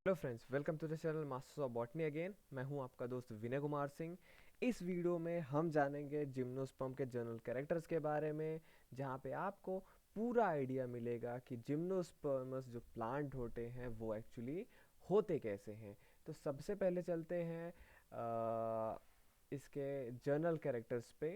Hello friends, welcome to the channel masters of botany again. मैं हूं आपका दोस्त विनय कुमार सिंह। इस वीडियो में हम जानेंगे जिम्नोस्पर्म के जनरल कैरेक्टर्स के बारे में, जहां पे आपको पूरा आइडिया मिलेगा कि जिम्नोस्पर्मस जो प्लांट होते हैं वो एक्चुअली होते कैसे हैं। तो सबसे पहले चलते हैं इसके जनरल कैरेक्टर्स पे।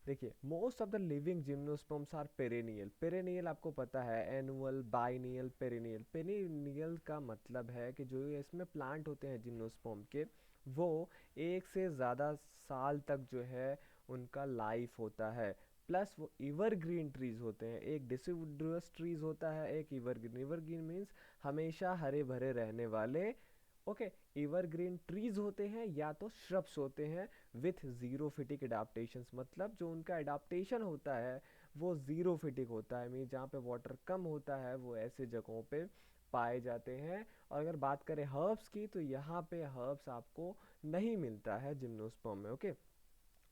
देखिए, most of the living gymnosperms are perennial. Perennial आपको पता है, एनुअल, बाइनियल, पेरेनियल। पेरेनियल का मतलब है कि जो ये इसमें प्लांट होते हैं जिम्नोस्पर्म के, वो एक से ज़्यादा साल तक जो है उनका लाइफ होता है। प्लस वो एवरग्रीन ट्रीज होते हैं। एक डिसिडुअस ट्रीज होता है, एक एवरग्रीन। एवरग्रीन मीन्स हमेशा हरे भरे रहने वाले। ओके, एवरग्रीन ट्रीज होते हैं या तो श्रब्स होते हैं विथ जीरो फिटिक एडाप्टेशंस। मतलब जो उनका एडाप्टेशन होता है वो जीरो फिटिक होता है। मीन जहाँ पे वाटर कम होता है वो ऐसे जगहों पे पाए जाते हैं। और अगर बात करें हर्ब्स की, तो यहाँ पे हर्ब्स आपको नहीं मिलता है जिम्नोस्पर्म में। ओके,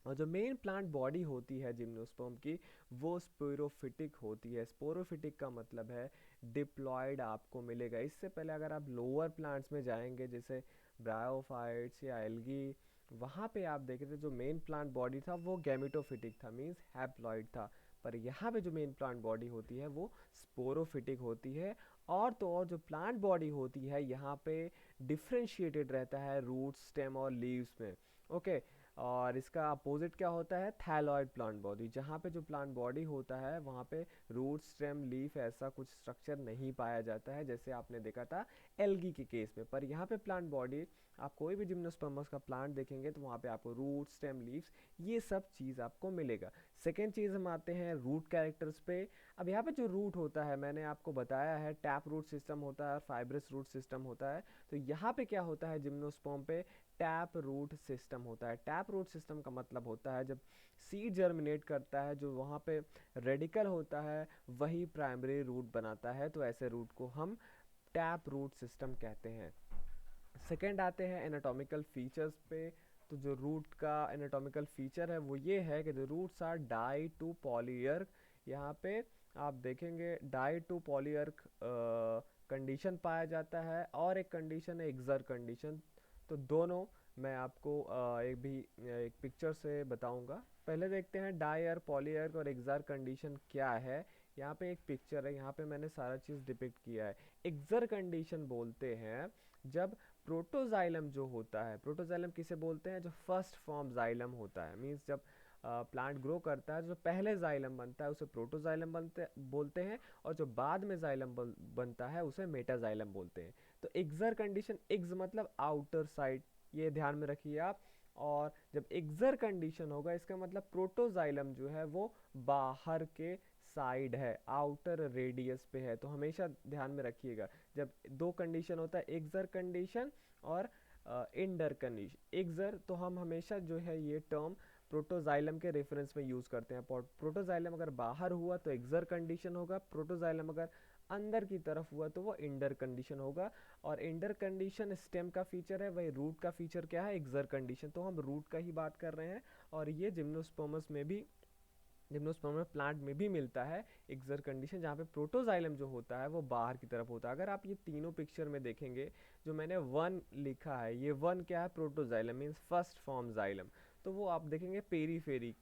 और जो मेन प्लांट बॉडी होती है जिम्नोस्पर्म की, वो स्पोरोफिटिक होती है। स्पोरोफिटिक का मतलब है डिप्लॉयड आपको मिलेगा। इससे पहले अगर आप लोअर प्लांट्स में जाएंगे, जैसे ब्रायोफाइट्स या एल्गी, वहाँ पे आप देखें तो जो मेन प्लांट बॉडी था वो गैमेटोफिटिक था, मीन्स हैप्लॉइड था। पर यहाँ पे जो मेन प्लांट बॉडी होती है वो स्पोरोफिटिक होती है। और तो और जो प्लांट बॉडी होती है यहाँ पे डिफ्रेंशिएटेड रहता है रूट, स्टेम और लीव्स में। ओके, और इसका अपोजिट क्या होता है, थैलॉइड प्लांट बॉडी। जहाँ पे जो प्लांट बॉडी होता है वहाँ पे रूट, स्टेम, लीफ ऐसा कुछ स्ट्रक्चर नहीं पाया जाता है, जैसे आपने देखा था एल्गी के केस में। पर यहाँ पे प्लांट बॉडी, आप कोई भी जिम्नोस्पर्मस का प्लांट देखेंगे तो वहाँ पे आपको रूट, स्टेम, लीव्स ये सब चीज़ आपको मिलेगा। सेकेंड चीज़ हम आते हैं रूट कैरेक्टर्स पे। अब यहाँ पे जो रूट होता है, मैंने आपको बताया है टैप रूट सिस्टम होता है और फाइब्रस रूट सिस्टम होता है। तो यहाँ पे क्या होता है जिम्नोस्पर्म पे, टैप रूट सिस्टम होता है। टैप रूट सिस्टम का मतलब होता है जब सीड जर्मिनेट करता है, जो वहाँ पे रेडिकल होता है वही प्राइमरी रूट बनाता है। तो ऐसे रूट को हम टैप रूट सिस्टम कहते हैं। सेकेंड आते हैं एनाटॉमिकल फीचर्स पे। तो जो रूट का एनाटॉमिकल फीचर है वो ये है कि द रूट्स आर डाई टू पॉलीअर्क। यहाँ पे आप देखेंगे डाई टू पॉलीअर्क कंडीशन पाया जाता है, और एक कंडीशन है एक्सर कंडीशन। तो दोनों मैं आपको एक पिक्चर से बताऊंगा। पहले देखते हैं डाई पॉलीअर्क और एक्सर कंडीशन क्या है। यहाँ पे एक पिक्चर है, यहाँ पे मैंने सारा चीज़ डिपिक्ट किया है। एक्सर कंडीशन बोलते हैं जब प्रोटोजाइलम जो होता है, प्रोटोजाइलम किसे बोलते हैं, जो फर्स्ट फॉर्म जाइलम होता है। मीन्स जब प्लांट ग्रो करता है जो पहले जाइलम बनता है उसे प्रोटोजाइलम बनते बोलते हैं, और जो बाद में जाइलम बनता है उसे मेटाजाइलम बोलते हैं। तो एक्सर कंडीशन, एक्स मतलब आउटर साइड, ये ध्यान में रखिए आप। और जब एक्सर कंडीशन होगा इसका मतलब प्रोटोजाइलम जो है वो बाहर के साइड है, आउटर रेडियस पे है। तो हमेशा ध्यान में रखिएगा, जब दो कंडीशन होता है एक्सर कंडीशन और इंडर कंडीशन। एक्सर तो हम हमेशा जो है ये टर्म प्रोटोजाइलम के रेफरेंस में यूज करते हैं। प्रोटोजाइलम अगर बाहर हुआ तो एक्सर कंडीशन होगा, प्रोटोजाइलम अगर अंदर की तरफ हुआ तो वो इंडर कंडीशन होगा। और इंडर कंडीशन स्टेम का फीचर है, वही रूट का फीचर क्या है, एक्सर कंडीशन। तो हम रूट का ही बात कर रहे हैं, और ये जिम्नोस्पर्मस में भी, जिम्नोस्पर्म प्लांट में भी मिलता है एक्सर कंडीशन, जहाँ पे प्रोटोजाइलम जो होता है वो बाहर की तरफ होता है। अगर आप ये तीनों पिक्चर में देखेंगे, जो मैंने वन लिखा है, ये वन क्या है, protoxylem means first form xylem. तो वो आप देखेंगे पेरीफेरी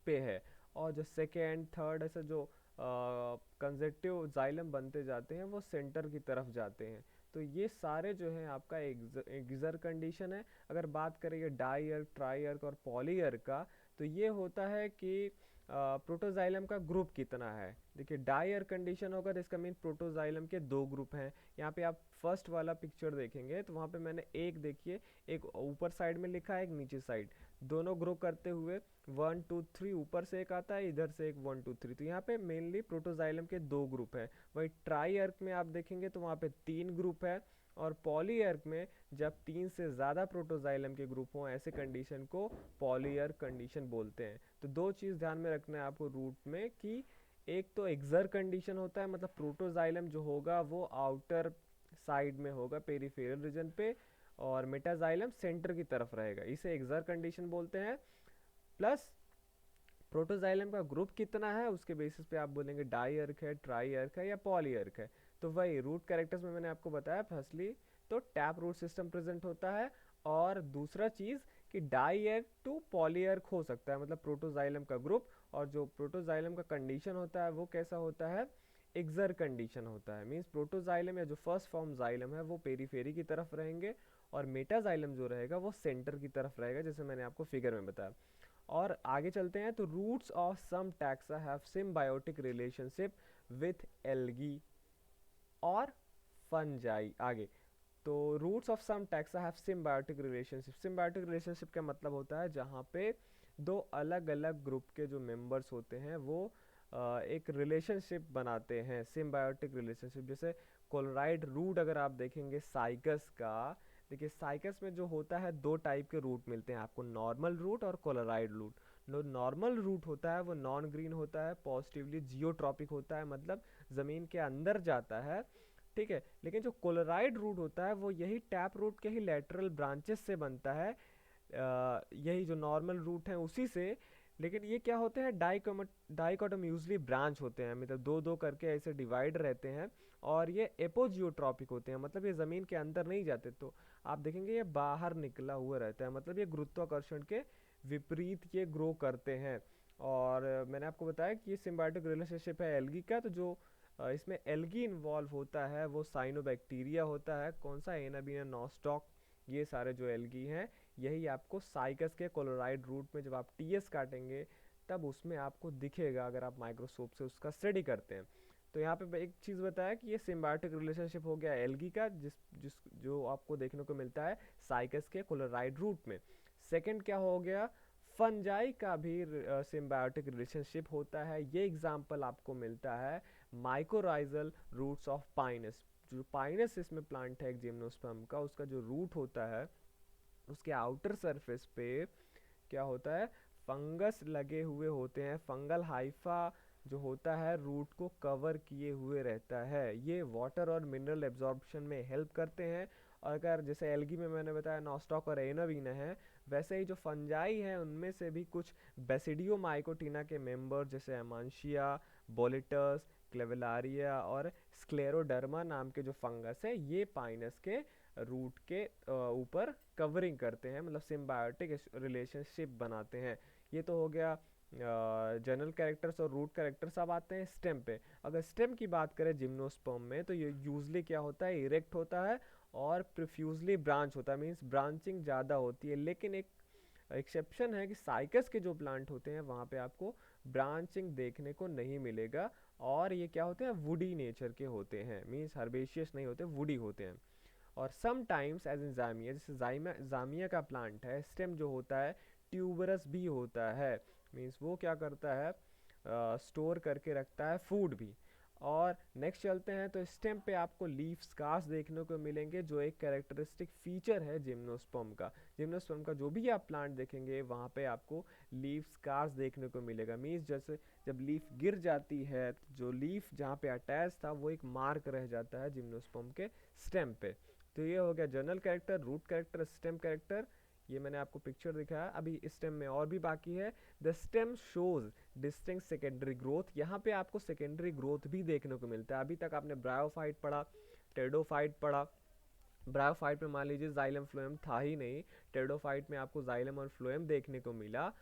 पे है। और जो सेकेंड, थर्ड ऐसे जो कंजेक्टिव जाइलम बनते जाते हैं वो सेंटर की तरफ जाते हैं। तो ये सारे जो है आपका एक्सर कंडीशन है। अगर बात करें ये डाई ट्राई और पॉली का, तो ये होता है कि प्रोटोजाइलम का ग्रुप कितना है। देखिए डाई कंडीशन होगा तो इसका मीन प्रोटोजाइलम के दो ग्रुप हैं। यहाँ पे आप फर्स्ट वाला पिक्चर देखेंगे तो वहाँ पे मैंने एक, देखिए, एक ऊपर साइड में लिखा है, एक नीचे साइड, दोनों ग्रो करते हुए 1 2 3 ऊपर से एक आता है, इधर से एक 1 2 3। तो यहाँ पे मेनली प्रोटोजाइलम के दो ग्रुप है। वही ट्राई अर्क में आप देखेंगे तो वहाँ पे 3 ग्रुप है। और पॉली अर्क में जब 3 से ज़्यादा प्रोटोजाइलम के ग्रुप हों, ऐसे कंडीशन को पॉली अर्क कंडीशन बोलते हैं। तो दो चीज़ ध्यान में रखना है आपको रूट में, कि एक तो एक्सर कंडीशन होता है, मतलब प्रोटोजाइलम जो होगा वो आउटर साइड में होगा, पेरिफेरल रीजन पे, और मेटाजाइलम सेंटर की तरफ रहेगा, इसे एक्सर कंडीशन बोलते हैं। प्लस प्रोटोजाइलम का ग्रुप कितना है उसके बेसिस पे आप बोलेंगे डाई अर्क है, ट्राई अर्क है या पॉली अर्क है। तो वही रूट कैरेक्टर्स में मैंने आपको बताया फर्स्टली तो टैप रूट सिस्टम प्रेजेंट होता है। और दूसरा चीज़ कि डाईएर्क टू पॉलीएर्क हो सकता है, मतलब प्रोटोजाइलम का ग्रुप। और जो प्रोटोजाइलम का कंडीशन होता है वो कैसा होता है, एक्सर कंडीशन होता है। मीन्स प्रोटोजाइलम या जो फर्स्ट फॉर्म जाइलम है वो पेरीफेरी की तरफ रहेंगे, और मेटाजाइलम जो रहेगा वो सेंटर की तरफ रहेगा, जैसे मैंने आपको फिगर में बताया। और आगे चलते हैं तो roots of some taxa have symbiotic relationship with algae और फंजाई। आगे तो roots of some taxa have symbiotic relationship. Symbiotic relationship का मतलब होता है जहाँ पे दो अलग अलग ग्रुप के जो मेंबर्स होते हैं वो एक रिलेशनशिप बनाते हैं, सिम्बायोटिक रिलेशनशिप। जैसे क्लोराइड रूट अगर आप देखेंगे साइकस का, देखिए साइकस में जो होता है दो टाइप के रूट मिलते हैं आपको, नॉर्मल रूट और क्लोराइड रूट। जो नॉर्मल रूट होता है वो नॉन ग्रीन होता है, पॉजिटिवली जियोट्रॉपिक होता है, मतलब ज़मीन के अंदर जाता है, ठीक है। लेकिन जो क्लोराइड रूट होता है वो यही टैप रूट के ही लेटरल ब्रांचेस से बनता है, यही जो नॉर्मल रूट है उसी से। लेकिन ये क्या होते हैं, डाइकोटम यूजली ब्रांच होते हैं, मतलब दो दो करके ऐसे डिवाइड रहते हैं। और ये एपोजियोट्रॉपिक होते हैं, मतलब ये ज़मीन के अंदर नहीं जाते। तो आप देखेंगे ये बाहर निकला हुआ रहता है, मतलब ये गुरुत्वाकर्षण के विपरीत ये ग्रो करते हैं। और मैंने आपको बताया कि ये सिम्बायोटिक रिलेशनशिप है एल्गी का। तो जो इसमें एल्गी इन्वॉल्व होता है वो साइनोबैक्टीरिया होता है, कौन सा, एनाबीना नॉस्टॉक। ये सारे जो एल्गी हैं यही आपको साइकस के क्लोराइड रूट में जब आप टीएस काटेंगे तब उसमें आपको दिखेगा, अगर आप माइक्रोस्कोप से उसका स्टडी करते हैं। तो यहाँ पे एक चीज़ बताया कि ये सिम्बायोटिक रिलेशनशिप हो गया एल्गी का, जिस जिस जो आपको देखने को मिलता है साइकस के क्लोराइड रूट में। सेकंड क्या हो गया, फंजाई का भी सिम्बायोटिक रिलेशनशिप होता है। ये एग्जांपल आपको मिलता है माइकोराइजल रूट्स ऑफ पाइनस। जो पाइनस इसमें प्लांट है एक जिम्नोस्पर्म का, उसका जो रूट होता है उसके आउटर सरफेस पे क्या होता है, फंगस लगे हुए होते हैं, फंगल हाइफा जो होता है रूट को कवर किए हुए रहता है। ये वाटर और मिनरल एब्जॉर्प्शन में हेल्प करते हैं। और अगर जैसे एल्गी में मैंने बताया नॉस्टॉक और एनावीना है, वैसे ही जो फंजाई हैं उनमें से भी कुछ बेसिडियो माइकोटिना के मेंबर जैसे एमांशिया, बोलिटस, क्लेवेलारिया और स्क्लेरोडर्मा नाम के जो फंगस है ये पाइनस के रूट के ऊपर कवरिंग करते हैं, मतलब सिम्बायोटिक रिलेशनशिप बनाते हैं। ये तो हो गया जनरल कैरेक्टर्स और रूट कैरेक्टर्स। अब आते हैं स्टेम पे। अगर स्टेम की बात करें जिम्नोस्पर्म में तो ये यूजली क्या होता है, इरेक्ट होता है और प्रोफ्यूजली ब्रांच होता है, मीन्स ब्रांचिंग ज़्यादा होती है। लेकिन एक एक्सेप्शन है कि साइकस के जो प्लांट होते हैं वहाँ पे आपको ब्रांचिंग देखने को नहीं मिलेगा, और ये क्या होते हैं, वुडी नेचर के होते हैं, मीन्स हर्बेशियस नहीं होते, वुडी होते हैं। और समटाइम्स एज इन जामिया, जैसे जामिया का प्लांट है, स्टेम जो होता है ट्यूबरस भी होता है, मीन्स वो क्या करता है, स्टोर करके रखता है फूड भी। और नेक्स्ट चलते हैं तो स्टेम पे आपको लीफ स्कार्स देखने को मिलेंगे, जो एक कैरेक्टरिस्टिक फीचर है जिम्नोस्पर्म का। जिम्नोस्पर्म का जो भी आप प्लांट देखेंगे वहाँ पे आपको लीफ स्कार्स देखने को मिलेगा, मीन्स जैसे जब लीफ गिर जाती है तो जो लीफ जहाँ पे अटैच था वो एक मार्क रह जाता है जिम्नोस्पर्म के स्टेम पे। तो ये हो गया general character, root character, stem character. ये मैंने आपको पिक्चर दिखाया। अभी स्टेम में और भी बाकी है। The stem shows distinct secondary growth. यहाँ पे आपको सेकेंडरी ग्रोथ भी देखने को मिलता है। अभी तक आपने ब्रायोफाइट पढ़ा, टेडोफाइट पढ़ा। ब्रायोफाइट में मान लीजिए जाइलम फ्लोएम था ही नहीं, टेडोफाइट में आपको जाइलम और फ्लोएम देखने को मिला।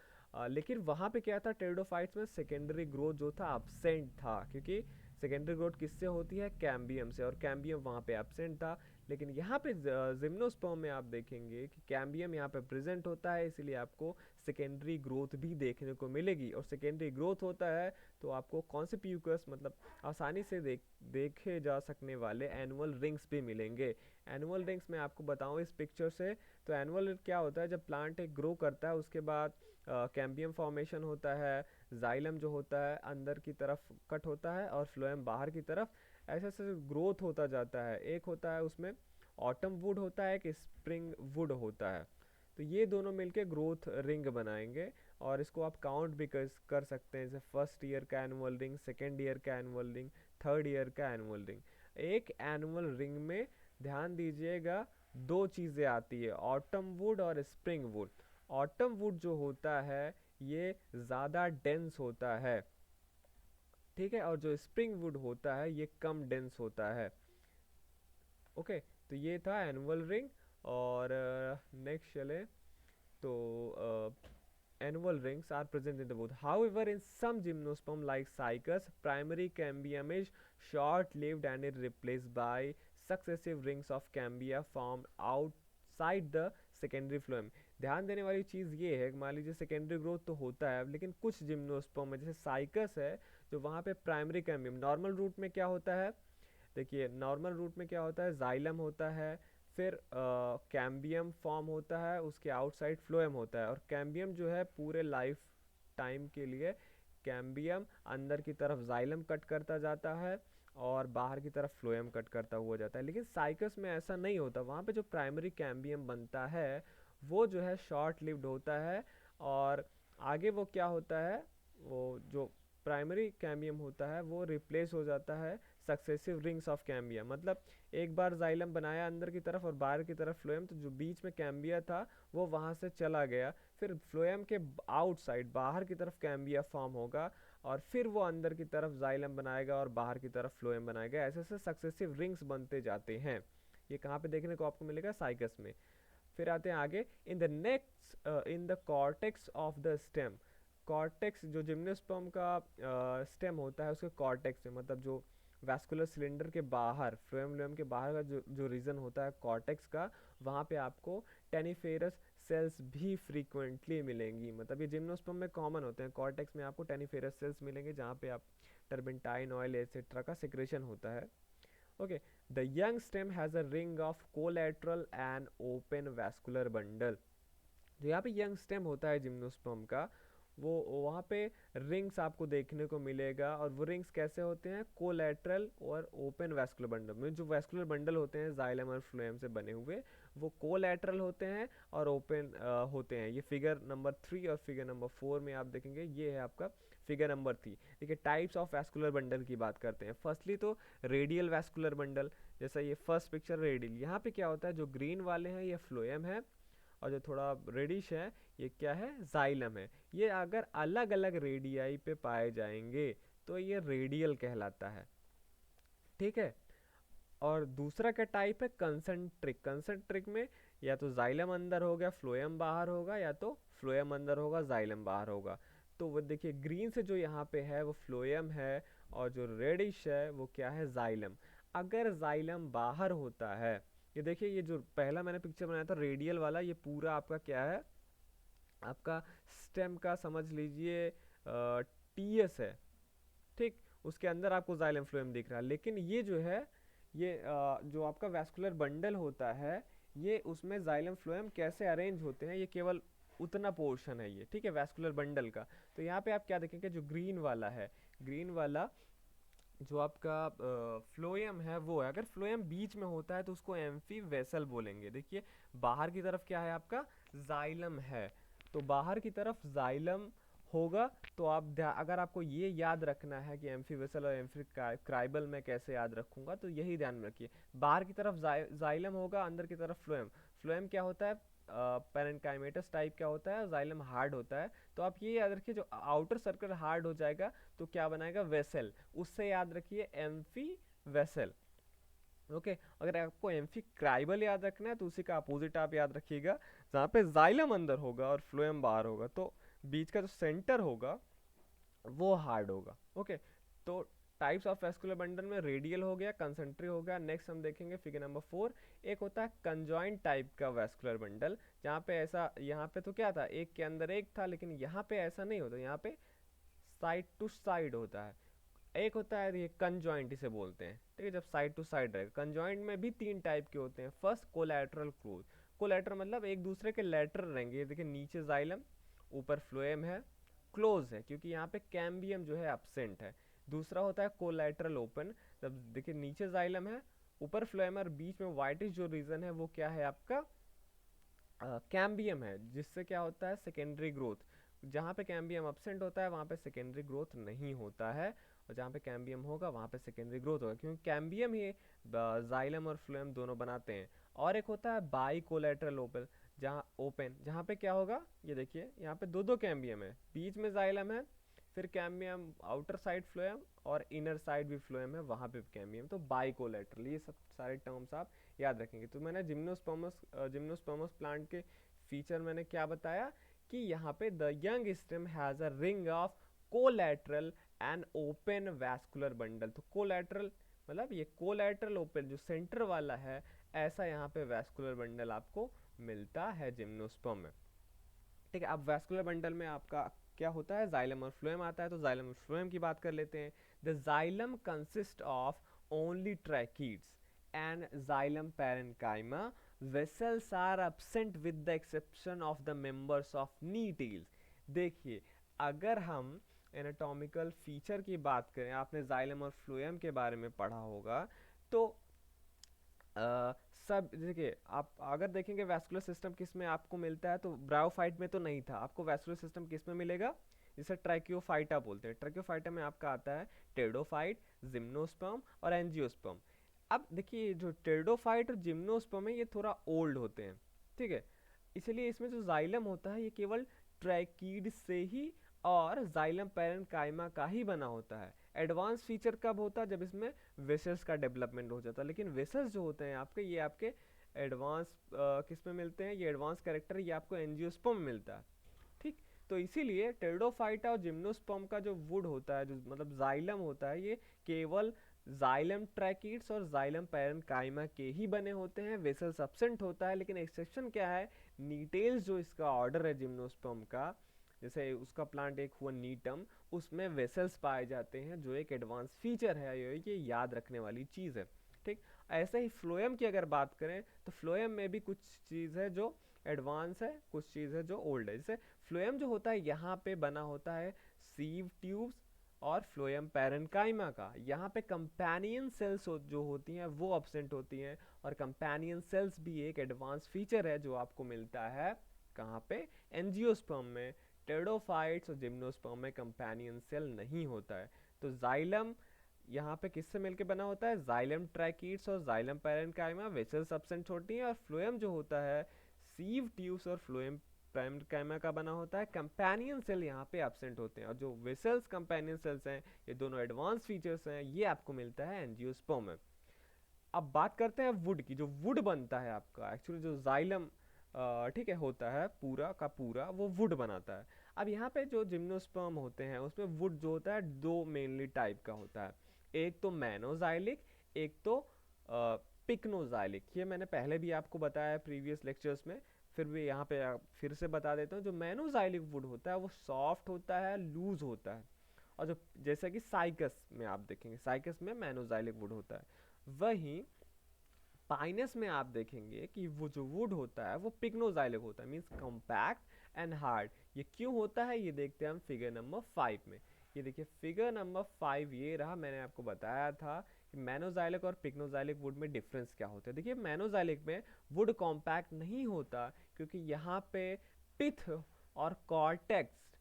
लेकिन वहाँ पे क्या था, टेडोफाइट्स में सेकेंडरी ग्रोथ जो था एब्सेंट था, क्योंकि सेकेंडरी ग्रोथ किससे होती है, कैम्बियम से, और कैम्बियम वहाँ पे एब्सेंट था। लेकिन यहाँ पे जिम्नोस्पर्म में आप देखेंगे कि कैम्बियम यहाँ पे प्रेजेंट होता है, इसीलिए आपको सेकेंडरी ग्रोथ भी देखने को मिलेगी। और सेकेंडरी ग्रोथ होता है तो आपको कॉन्सिप्यूकस, मतलब आसानी से देखे जा सकने वाले एनुअल रिंग्स भी मिलेंगे। एनुअल रिंग्स मैं आपको बताऊं इस पिक्चर से, तो एनुअल क्या होता है, जब प्लांट एक ग्रो करता है उसके बाद कैम्बियम फॉर्मेशन होता है, जाइलम जो होता है अंदर की तरफ कट होता है और फ्लोएम बाहर की तरफ, ऐसे ऐसे ग्रोथ होता जाता है। एक होता है उसमें ऑटम वुड होता है, एक स्प्रिंग वुड होता है। तो ये दोनों मिलके ग्रोथ रिंग बनाएंगे, और इसको आप काउंट भी कर सकते हैं, जैसे फर्स्ट ईयर का एनुअल रिंग, सेकेंड ईयर का एनुअल रिंग, थर्ड ईयर का एनुअल रिंग। एक एनुअल रिंग में ध्यान दीजिएगा दो चीज़ें आती है, ऑटम वुड और स्प्रिंग वुड। ऑटम वुड जो होता है ये ज़्यादा डेंस होता है, ठीक है, और जो स्प्रिंग वुड होता है ये कम डेंस होता है। ओके, तो ये था एनुअल रिंग। और नेक्स्ट चले तो annual rings are present in the both. However, in some gymnosperm like cycas, primary cambium is short-lived and is replaced by successive rings of cambia formed outside the secondary phloem. ध्यान देने वाली चीज़ ये है कि मान लीजिए सेकेंडरी ग्रोथ तो होता है, लेकिन कुछ जिम्नोस्पर्म में जैसे साइकस है जो वहाँ पे प्राइमरी कैम्बियम, नॉर्मल रूट में क्या होता है, देखिए नॉर्मल रूट में क्या होता है, जाइलम होता है, फिर कैम्बियम फॉर्म होता है, उसके आउटसाइड फ्लोएम होता है। और कैम्बियम जो है पूरे लाइफ टाइम के लिए कैम्बियम अंदर की तरफ जाइलम कट करता जाता है और बाहर की तरफ फ्लोएम कट करता हुआ जाता है। लेकिन साइकस में ऐसा नहीं होता, वहाँ पे जो प्राइमरी कैम्बियम बनता है वो जो है शॉर्ट लिव्ड होता है। और आगे वो क्या होता है, वो जो प्राइमरी कैम्बियम होता है वो रिप्लेस हो जाता है सक्सेसिव रिंग्स ऑफ कैम्बिया। मतलब एक बार जाइलम बनाया अंदर की तरफ और बाहर की तरफ फ्लोएम, तो जो बीच में कैम्बिया था वो वहाँ से चला गया, फिर फ्लोएम के आउटसाइड बाहर की तरफ कैम्बिया फॉर्म होगा और फिर वो अंदर की तरफ जाइलम बनाएगा और बाहर की तरफ फ्लोएम बनाएगा। ऐसे ऐसे सक्सेसिव रिंग्स बनते जाते हैं। ये कहाँ पे देखने को आपको मिलेगा, साइकस में। फिर आते हैं आगे, in the next in the cortex of the stem. Cortex जो जिम्नोस्पर्म का स्टेम होता है उसके कॉर्टेक्स में, मतलब जो वैस्कुलर सिलेंडर के बाहर, फ्लोएम व्लोएम के बाहर का जो रीजन होता है कॉर्टेक्स का, वहाँ पे आपको टेनिफेरस सेल्स भी फ्रीक्वेंटली मिलेंगी। मतलब ये जिम्नोस्पर्म में कॉमन होते हैं, कॉर्टेक्स में आपको टेनिफेरस सेल्स मिलेंगे जहाँ पे आप टर्बेंटाइन ऑयल एक्सेट्रा का सिक्रेशन होता है। Okay, the young stem has a ring of collateral and open vascular bundle. जो यहाँ पे यंग स्टेम होता है जिम्नोस्पर्म का, वो वहाँ पे रिंग्स आपको देखने को मिलेगा। और वो रिंग्स कैसे होते हैं, कोलैटरल और ओपन वैस्कुलर बंडल में। जो वैस्कुलर बंडल होते हैं जाइलम और फ्लोएम से बने हुए, वो कोलैटरल होते हैं और ओपन होते हैं। ये फिगर नंबर 3 और फिगर नंबर 4 में आप देखेंगे। ये है आपका फिगर नंबर 3। देखिए टाइप्स ऑफ वैस्कुलर बंडल की बात करते हैं। फर्स्टली तो रेडियल वैस्कुलर बंडल, जैसा ये फर्स्ट पिक्चर रेडियल, यहाँ पे क्या होता है, जो ग्रीन वाले हैं ये फ्लोएम है और जो थोड़ा रेडिश है ये क्या है, जाइलम है। ये अगर अलग अलग रेडियाई पे पाए जाएंगे तो ये रेडियल कहलाता है, ठीक है। और दूसरा क्या टाइप है, कंसंट्रिक। कंसंट्रिक में या तो जाइलम अंदर हो गया फ्लोएम बाहर होगा, या तो फ्लोएम अंदर होगा जाइलम बाहर होगा। तो वो देखिए ग्रीन से जो यहाँ पे है वो फ्लोएम है और जो रेडिश है वो क्या है, जाइलम। अगर जाइलम बाहर होता है, ये देखिए ये जो पहला मैंने पिक्चर बनाया था रेडियल वाला, ये पूरा आपका क्या है, आपका स्टेम का समझ लीजिए टीएस है, ठीक। उसके अंदर आपको जाइलम फ्लोएम दिख रहा है। लेकिन ये जो है, ये जो आपका वैस्कुलर बंडल होता है, ये उसमें जाइलम फ्लोएम कैसे अरेंज होते हैं, ये केवल उतना पोर्शन है ये, ठीक है, वैस्कुलर बंडल का। तो यहाँ पे आप क्या देखेंगे, जो ग्रीन वाला है, ग्रीन वाला जो आपका फ्लोएम है वो है। अगर फ्लोएम बीच में होता है तो उसको एम्फी वेसल बोलेंगे। देखिए बाहर की तरफ क्या है आपका, जाइलम है, तो बाहर की तरफ जाइलम होगा। तो आप अगर आपको ये याद रखना है कि एम्फी वेसल और एम्फी क्राइबल में कैसे याद रखूंगा, तो यही ध्यान में रखिए। बाहर की तरफ जाइलम होगा, अंदर की तरफ फ्लोएम। फ्लोएम क्या होता है, पेरेन्काइमेटस टाइप का होता है, जाइलम हार्ड होता है। तो आप ये याद रखिए, जो आउटर सर्कल हार्ड हो जाएगा तो क्या बनाएगा, वेसल। उससे याद रखिए एम्फी वेसल। ओके, अगर आपको एम्फी क्राइबल याद रखना है तो उसी का अपोजिट आप याद रखिएगा, जहाँ पे जाइलम अंदर होगा और फ्लोएम बाहर होगा, तो बीच का जो सेंटर होगा वो हार्ड होगा। ओके, तो टाइप्स ऑफ वैस्कुलर बंडल में रेडियल हो गया, कंसंट्रिक हो गया। नेक्स्ट हम देखेंगे फिगर नंबर 4। एक होता है कंजॉइंट टाइप का वैस्कुलर बंडल, जहाँ पे ऐसा, यहाँ पे तो क्या था, एक के अंदर एक था, लेकिन यहाँ पे ऐसा नहीं होता, यहाँ पे साइड टू साइड होता है। एक होता है ये कंजॉइंट, इसे बोलते हैं, ठीक है, जब साइड टू साइड रहेगा। कंजॉइंट में भी 3 टाइप के होते हैं। First collateral close. कोलैटरल मतलब एक दूसरे के लेटर रहेंगे। देखिए नीचे जाइलम, ऊपर फ्लोएम है, क्लोज है क्योंकि यहाँ पे कैम्बियम जो है एब्सेंट है। दूसरा होता है कोलैटरल ओपन, जब देखिए नीचे जाइलम है, ऊपर फ्लोएम है और बीच में वाइटिश जो रीजन है वो क्या है आपका, कैम्बियम है, जिससे क्या होता है, सेकेंडरी ग्रोथ। जहाँ पे कैम्बियम एब्सेंट होता है वहाँ पे सेकेंडरी ग्रोथ नहीं होता है, और जहाँ पे कैम्बियम होगा वहाँ पे सेकेंडरी ग्रोथ होगा, क्योंकि कैम्बियम ही जाइलम और फ्लोएम दोनों बनाते हैं। और एक होता है बाई कोलेटरल ओपन, जहाँ पे क्या होगा, ये देखिए यहाँ पे दो दो कैम्बियम है, बीच में जाइलम है, फिर कैम्बियम आउटर साइड फ्लोएम और इनर साइड भी फ्लोएम है, वहाँ पे कैम्बियम। तो बाइकोलेटरल, ये सब सारे टर्म्स आप याद रखेंगे। तो मैंने जिम्नोस्पर्मस प्लांट के फीचर मैंने क्या बताया कि यहाँ पे the young stem has a ring of collateral and open vascular bundle. तो कोलैटरल मतलब ये कोलैटरल ओपन जो सेंटर वाला है, ऐसा यहाँ पे वैस्कुलर बंडल आपको मिलता है जिम्नोस्पर्म में। ठीक है, अब वैस्कुलर बंडल में आपका क्या होता है, जाइलम और फ्लोएम आता है। तो जाइलम और फ्लोएम की बात कर लेते हैं। The xylem consist of only tracheids and xylem parenchyma, vessels are absent with the exception of the members of Gnetales. देखिए, अगर हम एनाटॉमिकल फीचर की बात करें, आपने जाइलम और फ्लोएम के बारे में पढ़ा होगा, तो सब देखिए, आप अगर देखेंगे वैस्कुलर सिस्टम किस में आपको मिलता है, तो ब्रायोफाइट में तो नहीं था। आपको वैस्कुलर सिस्टम किस में मिलेगा, जिसे ट्रैकियोफाइटा बोलते हैं। ट्रैकियोफाइटा में आपका आता है टेरिडोफाइट, जिम्नोस्पर्म और एंजियोस्पर्म। अब देखिए, जो टेरिडोफाइट और जिम्नोस्पर्म है, ये थोड़ा ओल्ड होते हैं, ठीक है। इसलिए इसमें जो जाइलम होता है, ये केवल ट्रैकीड से ही और जाइलम पैरेन्काइमा का ही बना होता है। एडवांस फीचर कब होता है, जब इसमें वेसल्स का डेवलपमेंट हो जाता है। लेकिन वेसल्स जो होते हैं आपके, ये आपके एडवांस किस में मिलते हैं, ये एडवांस कैरेक्टर ये आपको एंजियोस्पर्म में मिलता है, ठीक। तो इसीलिए टेरिडोफाइटा और जिम्नोस्पर्म का जो वुड होता है, जो मतलब जाइलम होता है, ये केवल जाइलम ट्रैकिड्स और जाइलम पैरेन्काइमा के ही बने होते हैं। वेसल्स एब्सेंट होता है। लेकिन एक्सेप्शन क्या है, नीटेल्स जो इसका ऑर्डर है जिम्नोस्पर्म का, जैसे उसका प्लांट एक हुआ नीटम, उसमें वेसल्स पाए जाते हैं, जो एक एडवांस फीचर है, ये याद रखने वाली चीज़ है, ठीक। ऐसे ही फ्लोएम की अगर बात करें, तो फ्लोएम में भी कुछ चीज़ है जो एडवांस है, कुछ चीज़ है जो ओल्ड है। जैसे फ्लोएम जो होता है, यहाँ पे बना होता है सीव ट्यूब्स और फ्लोएम पैरेन्काइमा का। यहाँ पे कंपेनियन सेल्स जो होती हैं वो एब्सेंट होती हैं, और कंपेनियन सेल्स भी एक एडवांस फीचर है जो आपको मिलता है कहाँ पे, एंजियोस्पर्म में। टेरिडोफाइट्स और जिम्नोस्पर्म में कंपेनियन सेल नहीं होता है। तो जाइलम यहाँ पे किससे मिलके बना होता है, जाइलम ट्रैकीड्स और जाइलम पैरेन्काइमा, वेसल्स एब्सेंट होती हैं। और फ्लोएम जो होता है, सीव ट्यूब्स और फ्लोएम पैरेन्काइमा का बना होता है। कंपेनियन सेल यहाँ पे एब्सेंट होते हैं, और जो वेसल्स कंपेनियन सेल्स हैं, ये दोनों एडवांस फीचर्स हैं, ये आपको मिलता है एंजियोस्पर्म में। अब बात करते हैं वुड की। जो वुड बनता है आपका, एक्चुअली जो जाइलम ठीक है होता है पूरा का पूरा, वो वुड बनाता है। अब यहाँ पे जो जिम्नोस्पर्म होते हैं, उसमें वुड जो होता है दो मेनली टाइप का होता है। एक तो मैनोजाइलिक, एक तो पिक्नोजाइलिक। ये मैंने पहले भी आपको बताया प्रीवियस लेक्चर्स में, फिर भी यहाँ पे फिर से बता देता हूँ। जो मैनोजाइलिक वुड होता है, वो सॉफ्ट होता है, लूज होता है। और जो जैसे कि साइकस में आप देखेंगे, साइकस में मैनोजाइलिक वुड होता है। वहीं पाइनस में आप देखेंगे कि वो जो वुड होता है वो पिग्नोजाइलिक होता है, मींस कॉम्पैक्ट एंड हार्ड। ये क्यों होता है, ये देखते हैं हम फिगर नंबर 5 में। ये देखिए फिगर नंबर 5 ये रहा। मैंने आपको बताया था कि मैनोजाइलिक और पिग्नोजाइलिक वुड में डिफरेंस क्या होता है। देखिए मैनोजाइलिक में वुड कॉम्पैक्ट नहीं होता, क्योंकि यहाँ पे पिथ और कॉर्टेक्स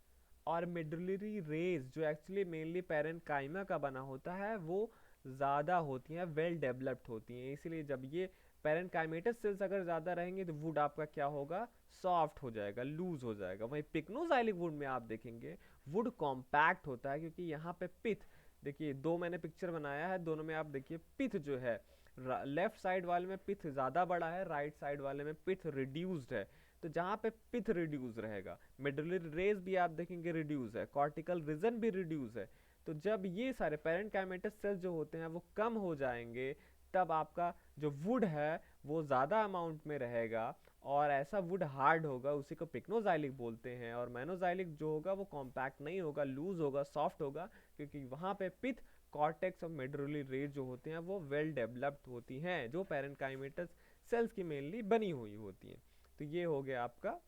और मिडुलरी रेज, जो एक्चुअली मेनली पैरेन्काइमा का बना होता है, वो ज़्यादा होती हैं, वेल डेवलप्ड होती हैं। इसीलिए जब ये पैरेन्काइमेटस सेल्स अगर ज़्यादा रहेंगे, तो वुड आपका क्या होगा, सॉफ्ट हो जाएगा, लूज हो जाएगा। वहीं पिक्नोजाइलिक वुड में आप देखेंगे वुड कॉम्पैक्ट होता है, क्योंकि यहाँ पे पिथ, देखिए दो मैंने पिक्चर बनाया है, दोनों में आप देखिए पिथ जो है, लेफ्ट साइड वाले में पिथ ज़्यादा बड़ा है, राइट साइड वाले में पिथ रिड्यूस्ड है। तो जहाँ पे पिथ रिड्यूस रहेगा, मिडुलरी रेज भी आप देखेंगे रिड्यूस है, कॉर्टिकल रीजन भी रिड्यूस है। तो जब ये सारे पैरेन्काइमेटस सेल्स जो होते हैं वो कम हो जाएंगे, तब आपका जो वुड है वो ज़्यादा अमाउंट में रहेगा, और ऐसा वुड हार्ड होगा, उसी को पिक्नोजाइलिक बोलते हैं। और मैनोजाइलिक जो होगा वो कॉम्पैक्ट नहीं होगा, लूज होगा, सॉफ्ट होगा, क्योंकि वहाँ पे पिथ, कॉर्टेक्स और मेडुलरी रेज जो होते हैं वो वेल डेवलप्ड होती हैं, जो पैरेन्काइमेटस सेल्स की मेनली बनी हुई होती हैं। तो ये हो गया आपका